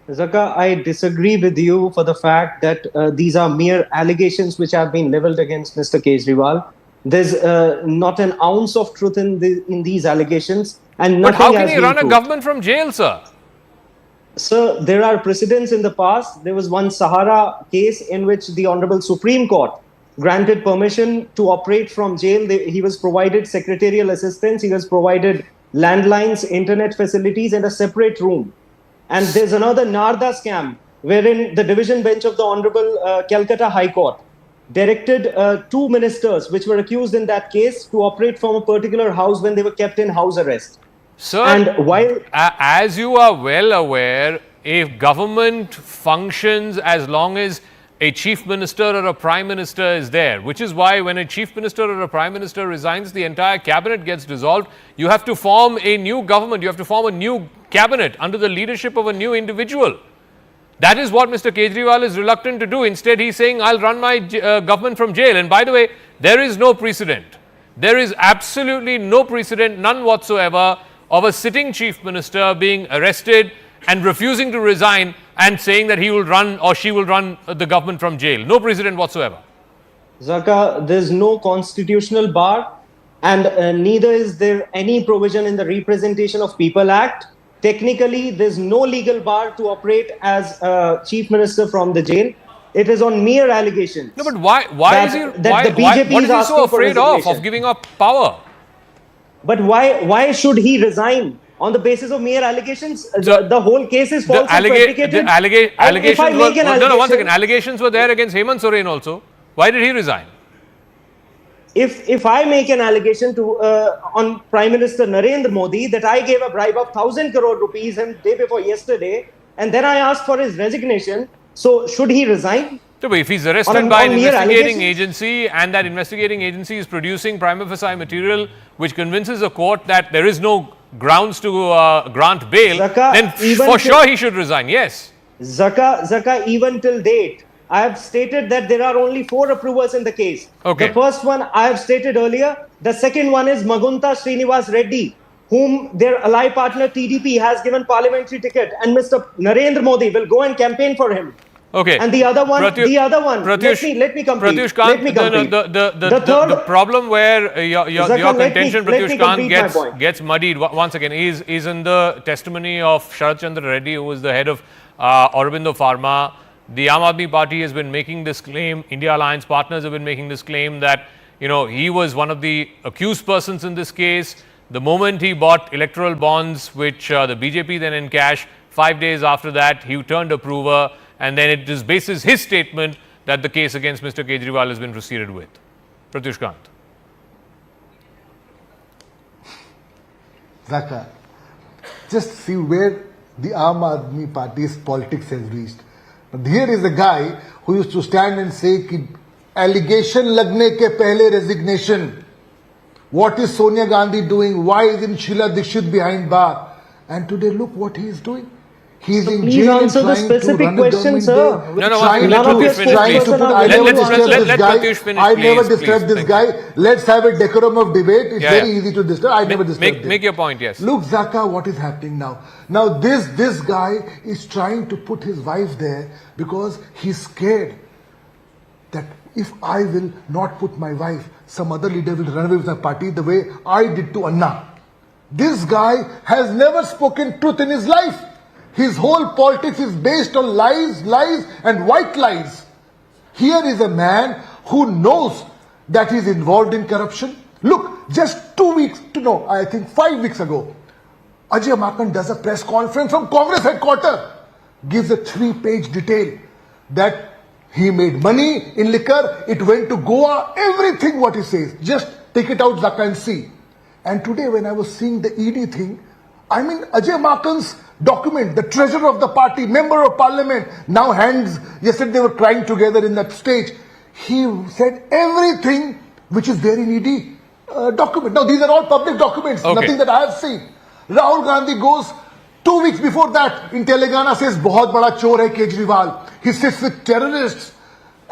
Zaka, I disagree with you for the fact that these are mere allegations which have been leveled against Mr. Kejriwal. There's not an ounce of truth in these allegations, and But nothing how can has he been run a proved. government from jail, sir? Sir, there are precedents in the past. There was one Sahara case in which the Honorable Supreme Court granted permission to operate from jail. He was provided secretarial assistance, he was provided landlines, internet facilities, and a separate room. And there's another Narda scam wherein the division bench of the Honorable Calcutta High Court directed two ministers which were accused in that case to operate from a particular house when they were kept in house arrest. Sir, and while as you are well aware, if government functions as long as a chief minister or a prime minister is there, which is why when a chief minister or a prime minister resigns, the entire cabinet gets dissolved. You have to form a new government, you have to form a new cabinet under the leadership of a new individual. That is what Mr. Kejriwal is reluctant to do. Instead, he's saying, I'll run my government from jail. And by the way, there is no precedent. There is absolutely no precedent, none whatsoever, of a sitting chief minister being arrested and refusing to resign and saying that he will run or she will run the government from jail. No precedent whatsoever. Zaka, there's no constitutional bar, and neither is there any provision in the Representation of People Act. Technically, there's no legal bar to operate as chief minister from the jail. It is on mere allegations. No, but why is he? What is he so afraid of giving up power? But why should he resign on the basis of mere allegations? The whole case is false and fabricated. Allegations were, no, one second. Allegations were there against Hemant Soren also. Why did he resign? If I make an allegation to on Prime Minister Narendra Modi that I gave a bribe of 1,000 crore rupees him day before yesterday, and then I asked for his resignation, so should he resign? No, but if he's arrested by an investigating agency and that investigating agency is producing prima facie material which convinces a court that there is no grounds to grant bail, Zaka, then for sure he should resign, yes. Zaka, even till date, I have stated that there are only 4 approvals in the case. Okay. The first one I have stated earlier. The second one is Magunta Srinivas Reddy, whom their ally partner TDP has given parliamentary ticket, and Mr. Narendra Modi will go and campaign for him. Okay. And the other one, let me complete. Pratyush Kant, the problem where your contention, Pratyush Kant, gets muddied, once again, is in the testimony of Sharat Chandra Reddy, who is the head of Aurobindo Pharma. The Aam Aadmi Party has been making this claim, India Alliance partners have been making this claim that, he was one of the accused persons in this case. The moment he bought electoral bonds, which the BJP then encashed, 5 days after that, he turned approver. And then it is basis his statement that the case against Mr. Kejriwal has been proceeded with. Pratyush Kant. Zaka, just see where the Aam Aadmi Party's politics has reached. But here is a guy who used to stand and say कि allegation lagne ke pehle resignation. What is Sonia Gandhi doing? Why isn't Sheila Dikshit behind bar? And today look what he is doing. He is in jail and trying to run a government there. I never disturbed this guy. Let's have a decorum of debate. It's very easy to disturb. I never disturbed Make your point, yes. Look, Zaka, what is happening now? Now this guy is trying to put his wife there because he's scared that if I will not put my wife, some other leader will run away with my party the way I did to Anna. This guy has never spoken truth in his life. His whole politics is based on lies and white lies. Here is a man who knows that he is involved in corruption. Look, just 5 weeks ago, Ajay Makan does a press conference from Congress headquarters, gives a 3-page detail that he made money in liquor, it went to Goa, everything what he says. Just take it out, Zaka, and see. And today when I was seeing the ED thing, I mean Ajay Makan's document, the treasurer of the party, member of parliament, now hands, yesterday they were crying together in that stage. He said everything which is there in ED document. Now these are all public documents, nothing that I have seen. Rahul Gandhi goes 2 weeks before that in Telangana, says, "Bahut bada chor hai Kejriwal." He sits with terrorists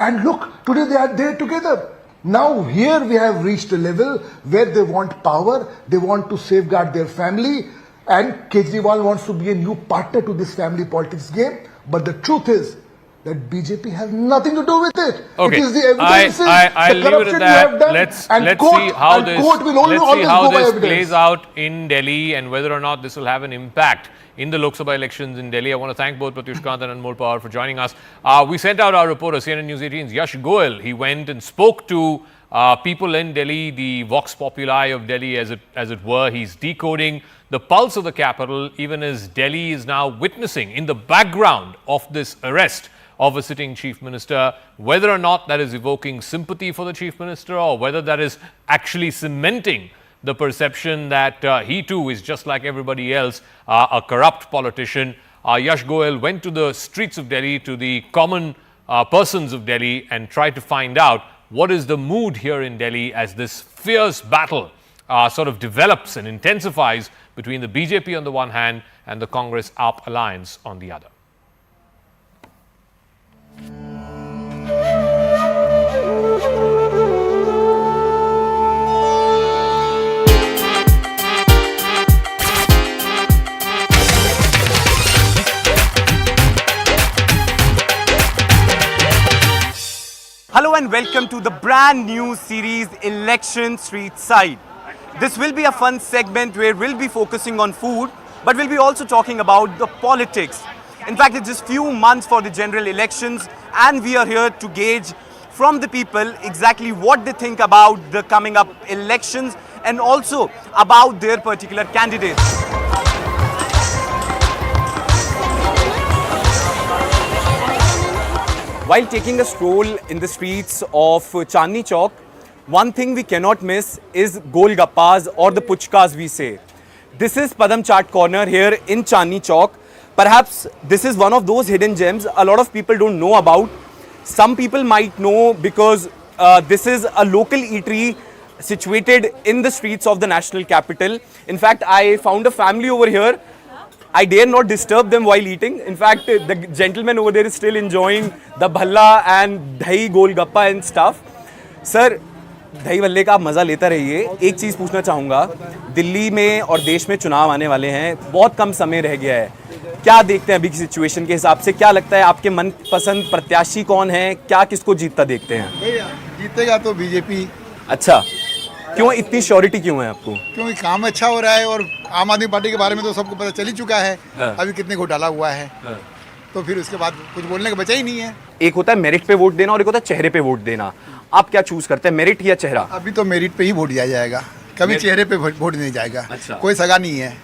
And look, today they are there together. Now here we have reached a level where they want power, they want to safeguard their family, and Kejriwal wants to be a new partner to this family politics game. But the truth is that BJP has nothing to do with it. Okay. It is the evidence, I'll the leave it corruption at you have that. done, Let's court, see how and this court will only let's see always how go by this evidence. plays out in Delhi and whether or not this will have an impact in the Lok Sabha elections in Delhi. I want to thank both Pratyush Kant and Anmol Pawar for joining us. We sent out our reporter, CNN News 18's Yash Goel. He went and spoke to people in Delhi, the Vox Populi of Delhi, as it were. He's decoding the pulse of the capital, even as Delhi is now witnessing in the background of this arrest of a sitting chief minister, whether or not that is evoking sympathy for the chief minister or whether that is actually cementing the perception that he too is just like everybody else, a corrupt politician. Yash Goel went to the streets of Delhi, to the common persons of Delhi, and tried to find out what is the mood here in Delhi as this fierce battle sort of develops and intensifies between the BJP on the one hand and the Congress-AAP alliance on the other. Hello and welcome to the brand new series Election Street Side. This will be a fun segment where we'll be focusing on food, but we'll be also talking about the politics. In fact, it's just few months for the general elections and we are here to gauge from the people exactly what they think about the coming up elections and also about their particular candidates. While taking a stroll in the streets of Chandni Chowk, one thing we cannot miss is Golgappas or the Puchkas we say. This is Padam Chaat Corner here in Chandni Chowk. Perhaps this is one of those hidden gems a lot of people don't know about. Some people might know because this is a local eatery situated in the streets of the national capital. In fact, I found a family over here. I dare not disturb them while eating. In fact, the gentleman over there is still enjoying the bhalla and dahi golgappa and stuff. Sir, दही भल्ले का आप मज़ा लेता रहिए. एक चीज़ पूछना चाहूँगा, दिल्ली में और देश में चुनाव आने वाले हैं, बहुत कम समय रह गया है. क्या देखते हैं अभी की सिचुएशन के हिसाब से? क्या लगता है आपके मनपसंद प्रत्याशी कौन है? क्या किसको जीतता देखते हैं? जीतेगा तो बीजेपी. अच्छा, क्यों इतनी श्योरिटी क्यों है आपको? क्योंकि काम अच्छा हो रहा है और आम आदमी पार्टी के बारे में तो सबको पता चल ही चुका है. अभी कितने घोटाला हुआ है, तो फिर उसके बाद कुछ बोलने का बचा ही नहीं है. एक होता है मेरिट पे वोट देना और एक होता है चेहरे पे वोट देना. आप क्या चूज करते हैं, मेरिट या चेहरा? अभी तो मेरिट पे ही वोट दिया जाएगा, कभी चेहरे पे वोट नहीं जाएगा. अच्छा. कोई सगा नहीं है.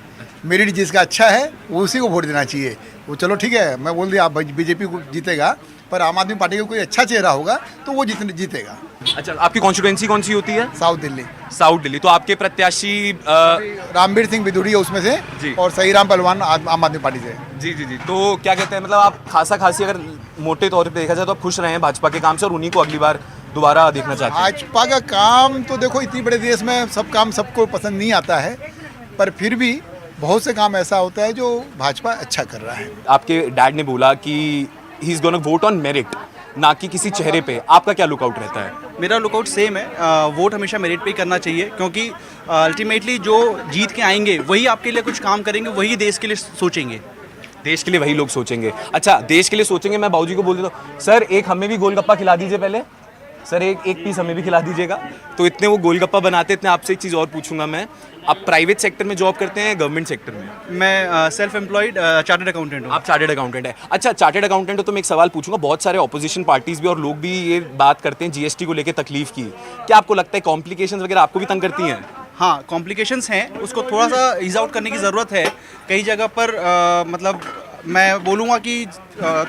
मेरिट जिसका अच्छा है वो उसी को वोट देना चाहिए. वो चलो ठीक है, मैं बोल दिया आप बीजेपी को जीतेगा, पर आम आदमी पार्टी का कोई अच्छा चेहरा होगा तो वो जीतेगा. अच्छा, आपकी कॉन्स्टिट्यूएंसी कौन सी होती है? साउथ दिल्ली. साउथ दिल्ली. तो आपके प्रत्याशी रामवीर सिंह बिधूड़िया उसमें से जी, और सही राम पहलवान आम आदमी पार्टी से. जी जी जी. तो क्या कहते हैं, मतलब आप खासी अगर मोटे तौर पे देखा जाए तो आप खुश रहे हैं भाजपा के काम से और उन्हीं को अगली बार दोबारा देखना चाहते हैं? भाजपा का काम तो देखो, इतनी बड़े देश में सब काम सबको पसंद नहीं आता है, पर फिर भी बहुत से काम ऐसा होता है जो भाजपा अच्छा कर रहा है. आपके डैड ने बोला कि he is gonna vote on merit, ना कि किसी चेहरे पे. आपका क्या लुकआउट रहता है? मेरा लुकआउट सेम है. वोट हमेशा मेरिट पे ही करना चाहिए, क्योंकि अल्टीमेटली जो जीत के आएंगे वही आपके लिए कुछ काम करेंगे, वही देश के लिए सोचेंगे. देश के लिए वही लोग सोचेंगे. अच्छा, देश के लिए सोचेंगे. मैं बाबूजी को बोल देता हूँ, सर एक हमें भी गोलगप्पा खिला दीजिए पहले. सर एक पीस हमें भी खिला दीजिएगा. तो इतने वो गोलगप्पा बनाते, इतने आपसे एक चीज़ और पूछूंगा मैं. आप प्राइवेट सेक्टर में जॉब करते हैं, गवर्नमेंट सेक्टर में? मैं सेल्फ एम्प्लॉयड चार्टर्ड अकाउंटेंट हूँ. आप चार्टर्ड अकाउंटेंट है. अच्छा, चार्टर्ड अकाउंटेंट हो तो मैं एक सवाल पूछूंगा. बहुत सारे ऑपोजिशन पार्टीज भी और लोग भी ये बात करते हैं जीएसटी को लेकर तकलीफ की. क्या आपको लगता है कॉम्प्लिकेशंस वगैरह आपको भी तंग करती हैं? हाँ, कॉम्प्लिकेशंस हैं, उसको थोड़ा सा ईज आउट करने की ज़रूरत है. कई जगह पर मतलब मैं बोलूँगा कि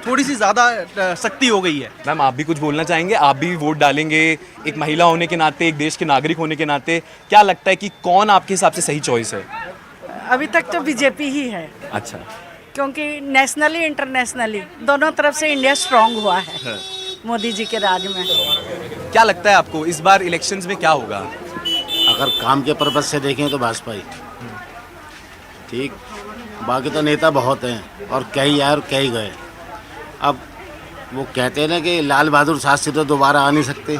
थोड़ी सी ज़्यादा सख्ती हो गई है. मैम, आप भी कुछ बोलना चाहेंगे? आप भी वोट डालेंगे, एक महिला होने के नाते, एक देश के नागरिक होने के नाते. क्या लगता है कि कौन आपके हिसाब से सही चॉइस है? अभी तक तो बीजेपी ही है. अच्छा, क्योंकि नेशनली इंटरनेशनली दोनों तरफ से इंडिया स्ट्रांग हुआ है मोदी जी के राज में. क्या लगता है आपको इस बार इलेक्शंस में क्या होगा? अगर काम के पर्पज से देखें तो भाजपा ही ठीक. बाकी तो नेता बहुत हैं और कई आए और कई गए. अब वो कहते हैं ना कि लाल बहादुर शास्त्री तो दोबारा आ नहीं सकते,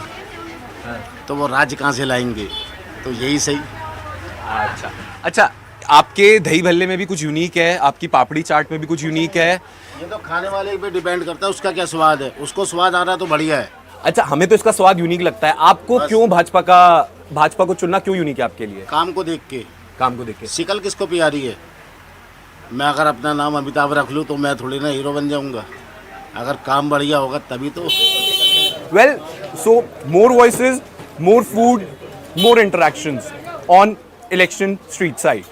तो वो राज्य कहाँ से लाएंगे, तो यही सही। अच्छा अच्छा, आपके दही भल्ले में भी कुछ यूनिक है, आपकी पापड़ी चाट में भी कुछ यूनिक है। ये तो खाने वाले पे डिपेंड करता है उसका क्या स्वाद है, उसको स्वाद आ रहा तो बढ़िया है। अच्छा, हमें तो इसका स्वाद यूनिक लगता है, आपको क्यों भाजपा को चुनना क्यों यूनिक है आपके लिए? काम को देख के। काम को देख के। शिकल किसको प्यारी है? मैं अगर अपना नाम अमिताभ रख लूँ तो मैं थोड़ी ना हीरो बन जाऊंगा, अगर काम बढ़िया होगा तभी तो। Well, so more voices, more food, more interactions on election street side.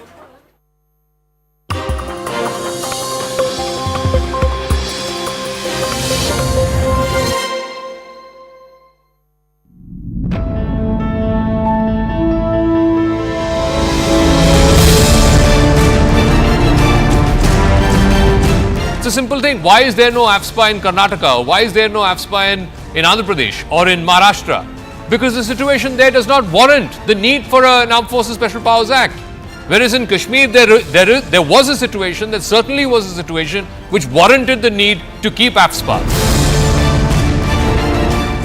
It's a simple thing. Why is there no AFSPA in Karnataka? Why is there no AFSPA in Andhra Pradesh or in Maharashtra? Because the situation there does not warrant the need for an Armed Forces Special Powers Act. Whereas in Kashmir, there was a situation, there certainly was a situation which warranted the need to keep AFSPA.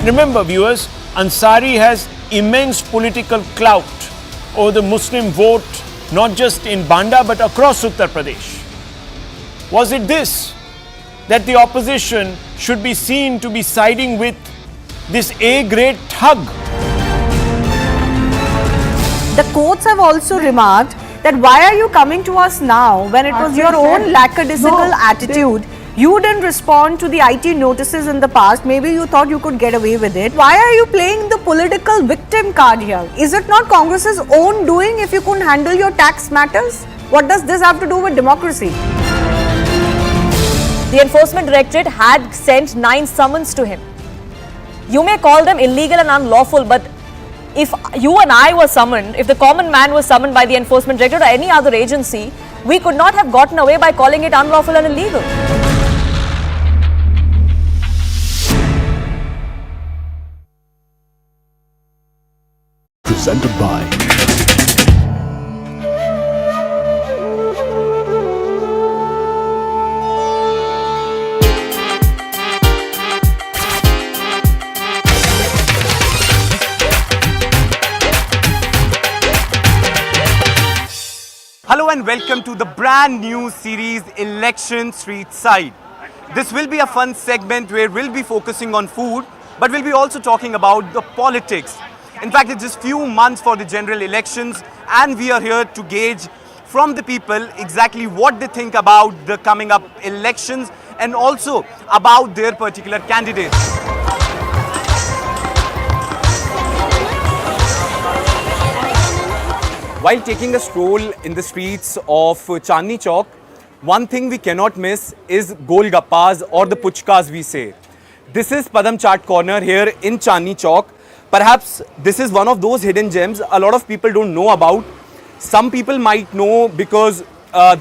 Remember, viewers, Ansari has immense political clout over the Muslim vote, not just in Banda but across Uttar Pradesh. Was it this, that the opposition should be seen to be siding with this A-grade thug? The courts have also remarked that why are you coming to us now when it was your own lackadaisical attitude? You didn't respond to the IT notices in the past. Maybe you thought you could get away with it. Why are you playing the political victim card here? Is it not Congress's own doing if you couldn't handle your tax matters? What does this have to do with democracy? The Enforcement Directorate had sent 9 summons to him. You may call them illegal and unlawful, but if you and I were summoned, if the common man was summoned by the Enforcement Directorate or any other agency, we could not have gotten away by calling it unlawful and illegal. Presented by Hello and welcome to the brand new series Election Street Side. This will be a fun segment where we'll be focusing on food, but we'll be also talking about the politics. In fact, it's just few months for the general elections and we are here to gauge from the people exactly what they think about the coming up elections and also about their particular candidates. While taking a stroll in the streets of Chandni Chowk, one thing we cannot miss is Golgappas or the Puchkas we say. This is Padam Chaat Corner here in Chandni Chowk. Perhaps this is one of those hidden gems a lot of people don't know about. Some people might know because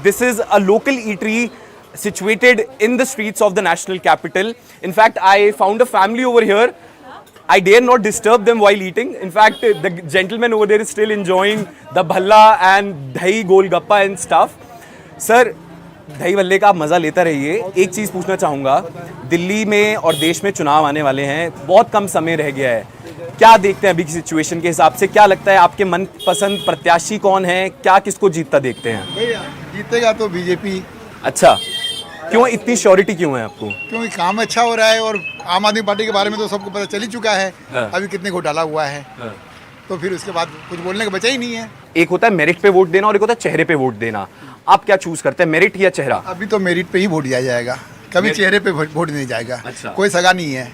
this is a local eatery situated in the streets of the national capital. In fact, I found a family over here. I dare not disturb them while eating. In fact, the gentleman over there is still enjoying the bhalla and dahi golgappa and stuff. Sir, दही भल्ले का आप मज़ा लेता रहिए। एक चीज़ पूछना चाहूँगा, दिल्ली में और देश में चुनाव आने वाले हैं, बहुत कम समय रह गया है, क्या देखते हैं अभी की सिचुएशन के हिसाब से? क्या लगता है आपके मनपसंद प्रत्याशी कौन है? क्या किसको जीतता देखते हैं? जीतेगा तो बीजेपी। अच्छा, क्यों इतनी श्योरिटी क्यों है आपको? क्योंकि काम अच्छा हो रहा है और आम आदमी पार्टी के बारे में तो सबको पता चल ही चुका है। अभी कितने घोटाला हुआ है, तो फिर उसके बाद कुछ बोलने का बचा ही नहीं है। एक होता है मेरिट पे वोट देना और एक होता है चेहरे पे वोट देना। आप क्या चूज करते हैं, मेरिट या चेहरा? अभी तो मेरिट पे ही वोट दिया जाएगा, कभी चेहरे पे वोट नहीं जाएगा। अच्छा। कोई सगा नहीं है,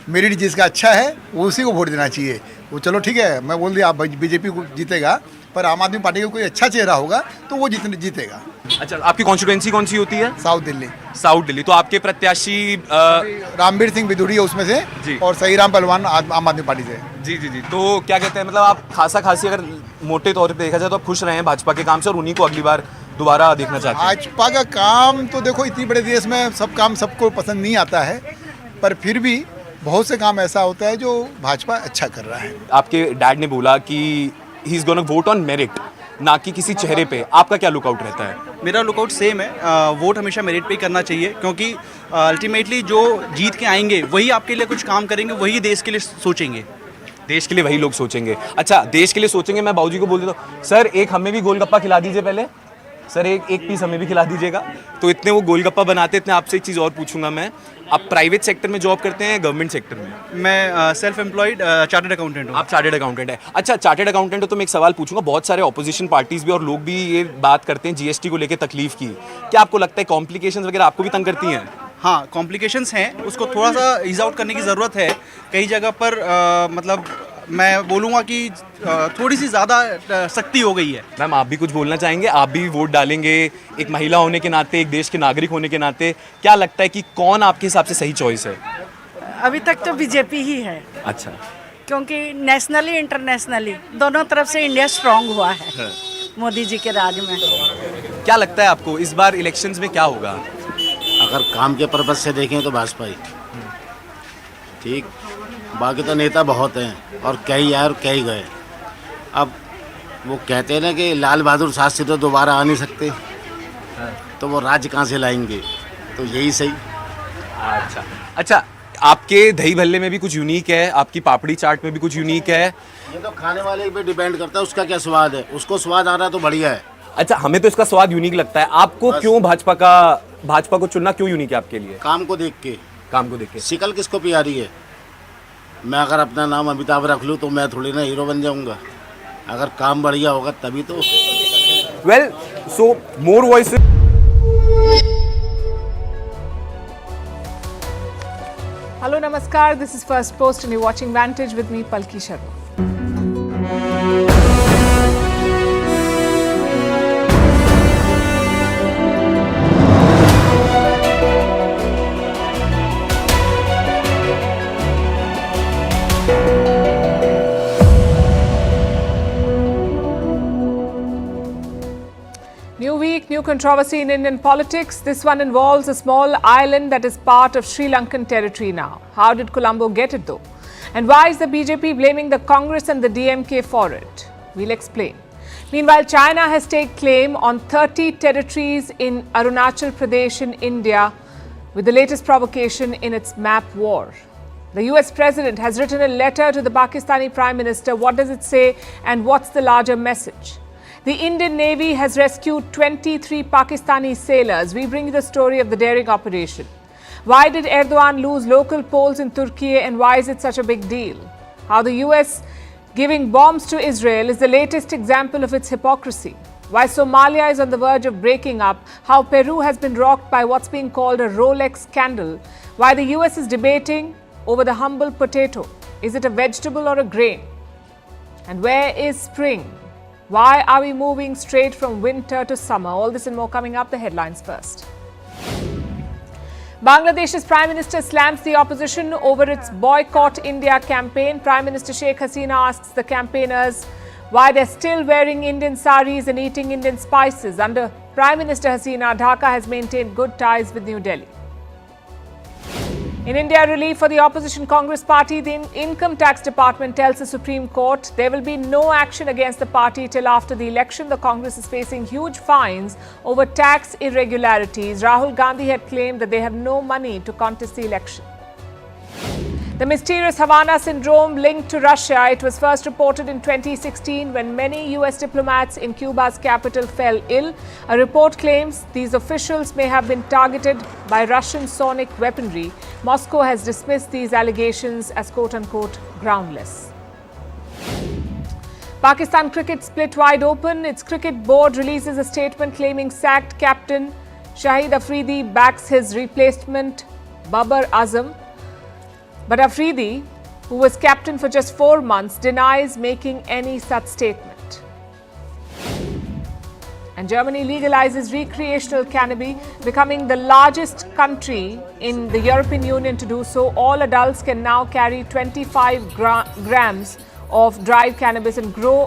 मेरिट जिसका अच्छा है वो उसी को वोट देना चाहिए। वो चलो ठीक है, मैं बोल दिया आप बीजेपी को जीतेगा, पर आम आदमी पार्टी का कोई अच्छा चेहरा होगा तो वो जीतेगा। अच्छा, आपकी कॉन्स्टिट्यूएंसी कौन सी होती है? साउथ दिल्ली। साउथ दिल्ली। तो आपके प्रत्याशी रामवीर सिंह बिधूड़ी है उसमें से जी, और सही राम पहलवान आम आदमी पार्टी से। जी जी जी। तो क्या कहते हैं, मतलब आप खासी अगर मोटे तौर पे देखा जाए तो आप खुश रहे हैं भाजपा के काम से और उन्हीं को अगली बार दोबारा देखना चाहते हैं? भाजपा का काम तो देखो, इतनी बड़े देश में सब काम सबको पसंद नहीं आता है, पर फिर भी बहुत से काम ऐसा होता है जो भाजपा अच्छा कर रहा है। आपके डैड ने बोला कि he is gonna vote on merit, ना कि किसी चेहरे पे। आपका क्या लुकआउट रहता है? मेरा लुकआउट सेम है, वोट हमेशा मेरिट पे ही करना चाहिए, क्योंकि अल्टीमेटली जो जीत के आएंगे वही आपके लिए कुछ काम करेंगे, वही देश के लिए सोचेंगे। देश के लिए वही लोग सोचेंगे। अच्छा, देश के लिए सोचेंगे। मैं बाबूजी को बोल देता हूँ, सर एक हमें भी गोलगप्पा खिला दीजिए पहले, सर एक पीस हमें भी खिला दीजिएगा। तो इतने वो गोलगप्पा बनाते, इतने। आपसे एक चीज़ और पूछूंगा मैं, आप प्राइवेट सेक्टर में जॉब करते हैं, गवर्नमेंट सेक्टर में? मैं सेल्फ एम्प्लॉयड चार्टर्ड अकाउंटेंट हूँ। आप चार्टर्ड अकाउंटेंट है? अच्छा, चार्टर्ड अकाउंटेंट हो तो मैं एक सवाल पूछूंगा। बहुत सारे ऑपोजिशन पार्टीज भी और लोग भी ये बात करते हैं जीएसटी को लेकर तकलीफ की। क्या आपको लगता है कॉम्प्लिकेशंस वगैरह आपको भी तंग करती हैं? हाँ, कॉम्प्लिकेशंस हैं, उसको थोड़ा सा ईज आउट करने की ज़रूरत है। कई जगह पर मतलब मैं बोलूँगा कि थोड़ी सी ज़्यादा सख्ती हो गई है। मैम, आप भी कुछ बोलना चाहेंगे? आप भी वोट डालेंगे, एक महिला होने के नाते, एक देश के नागरिक होने के नाते। क्या लगता है कि कौन आपके हिसाब से सही चॉइस है? अभी तक तो बीजेपी ही है। अच्छा, क्योंकि नेशनली इंटरनेशनली दोनों तरफ से इंडिया स्ट्रांग हुआ है मोदी जी के राज में। क्या लगता है आपको इस बार इलेक्शंस में क्या होगा? अगर काम के पर्पज से देखें तो भाजपा ही ठीक, बाकी तो नेता बहुत हैं और कई आए और कई गए। अब वो कहते हैं ना कि लाल बहादुर शास्त्री तो दोबारा आ नहीं सकते, तो वो राज्य कहाँ से लाएंगे? तो यही सही। अच्छा अच्छा, आपके दही भल्ले में भी कुछ यूनिक है, आपकी पापड़ी चाट में भी कुछ यूनिक है। ये तो खाने वाले पे डिपेंड करता है, उसका क्या स्वाद है। उसको स्वाद आ रहा है तो बढ़िया है। अच्छा, हमें तो इसका स्वाद यूनिक लगता है। आपको क्यों भाजपा को चुनना क्यों यूनिक है आपके लिए? काम को देख के। काम को देख के। शिकल किसको प्यारी है? मैं अगर अपना नाम अमिताभ रख लूँ तो मैं थोड़ी ना हीरो बन जाऊंगा। अगर काम बढ़िया होगा तभी तो। Well, so more voices. Hello, Namaskar. This is First Post and you're watching Vantage with me, Palki Sharma. New week, new controversy in Indian politics. This one involves a small island that is part of Sri Lankan territory now. How did Colombo get it though? And why is the BJP blaming the Congress and the DMK for it? We'll explain. Meanwhile, China has taken claim on 30 territories in Arunachal Pradesh in India with the latest provocation in its map war. The US President has written a letter to the Pakistani Prime Minister. What does it say and what's the larger message? The Indian Navy has rescued 23 Pakistani sailors. We bring you the story of the daring operation. Why did Erdogan lose local polls in Turkey and why is it such a big deal? How the US giving bombs to Israel is the latest example of its hypocrisy. Why Somalia is on the verge of breaking up. How Peru has been rocked by what's being called a Rolex scandal. Why the US is debating over the humble potato. Is it a vegetable or a grain? And where is spring? Why are we moving straight from winter to summer? All this and more coming up. The headlines first. Bangladesh's Prime Minister slams the opposition over its Boycott India campaign. Prime Minister Sheikh Hasina asks the campaigners why they're still wearing Indian saris and eating Indian spices. Under Prime Minister Hasina, Dhaka has maintained good ties with New Delhi. In India, relief for the opposition Congress party, the Income Tax Department tells the Supreme Court there will be no action against the party till after the election. The Congress is facing huge fines over tax irregularities. Rahul Gandhi had claimed that they have no money to contest the election. The mysterious Havana syndrome linked to Russia. It was first reported in 2016 when many US diplomats in Cuba's capital fell ill. A report claims these officials may have been targeted by Russian sonic weaponry. Moscow has dismissed these allegations as quote-unquote groundless. Pakistan cricket split wide open. Its cricket board releases a statement claiming sacked captain Shahid Afridi backs his replacement Babar Azam. But Afridi, who was captain for just 4 months, denies making any such statement. And Germany legalizes recreational cannabis, becoming the largest country in the European Union to do so. All adults can now carry 25 grams of dried cannabis and grow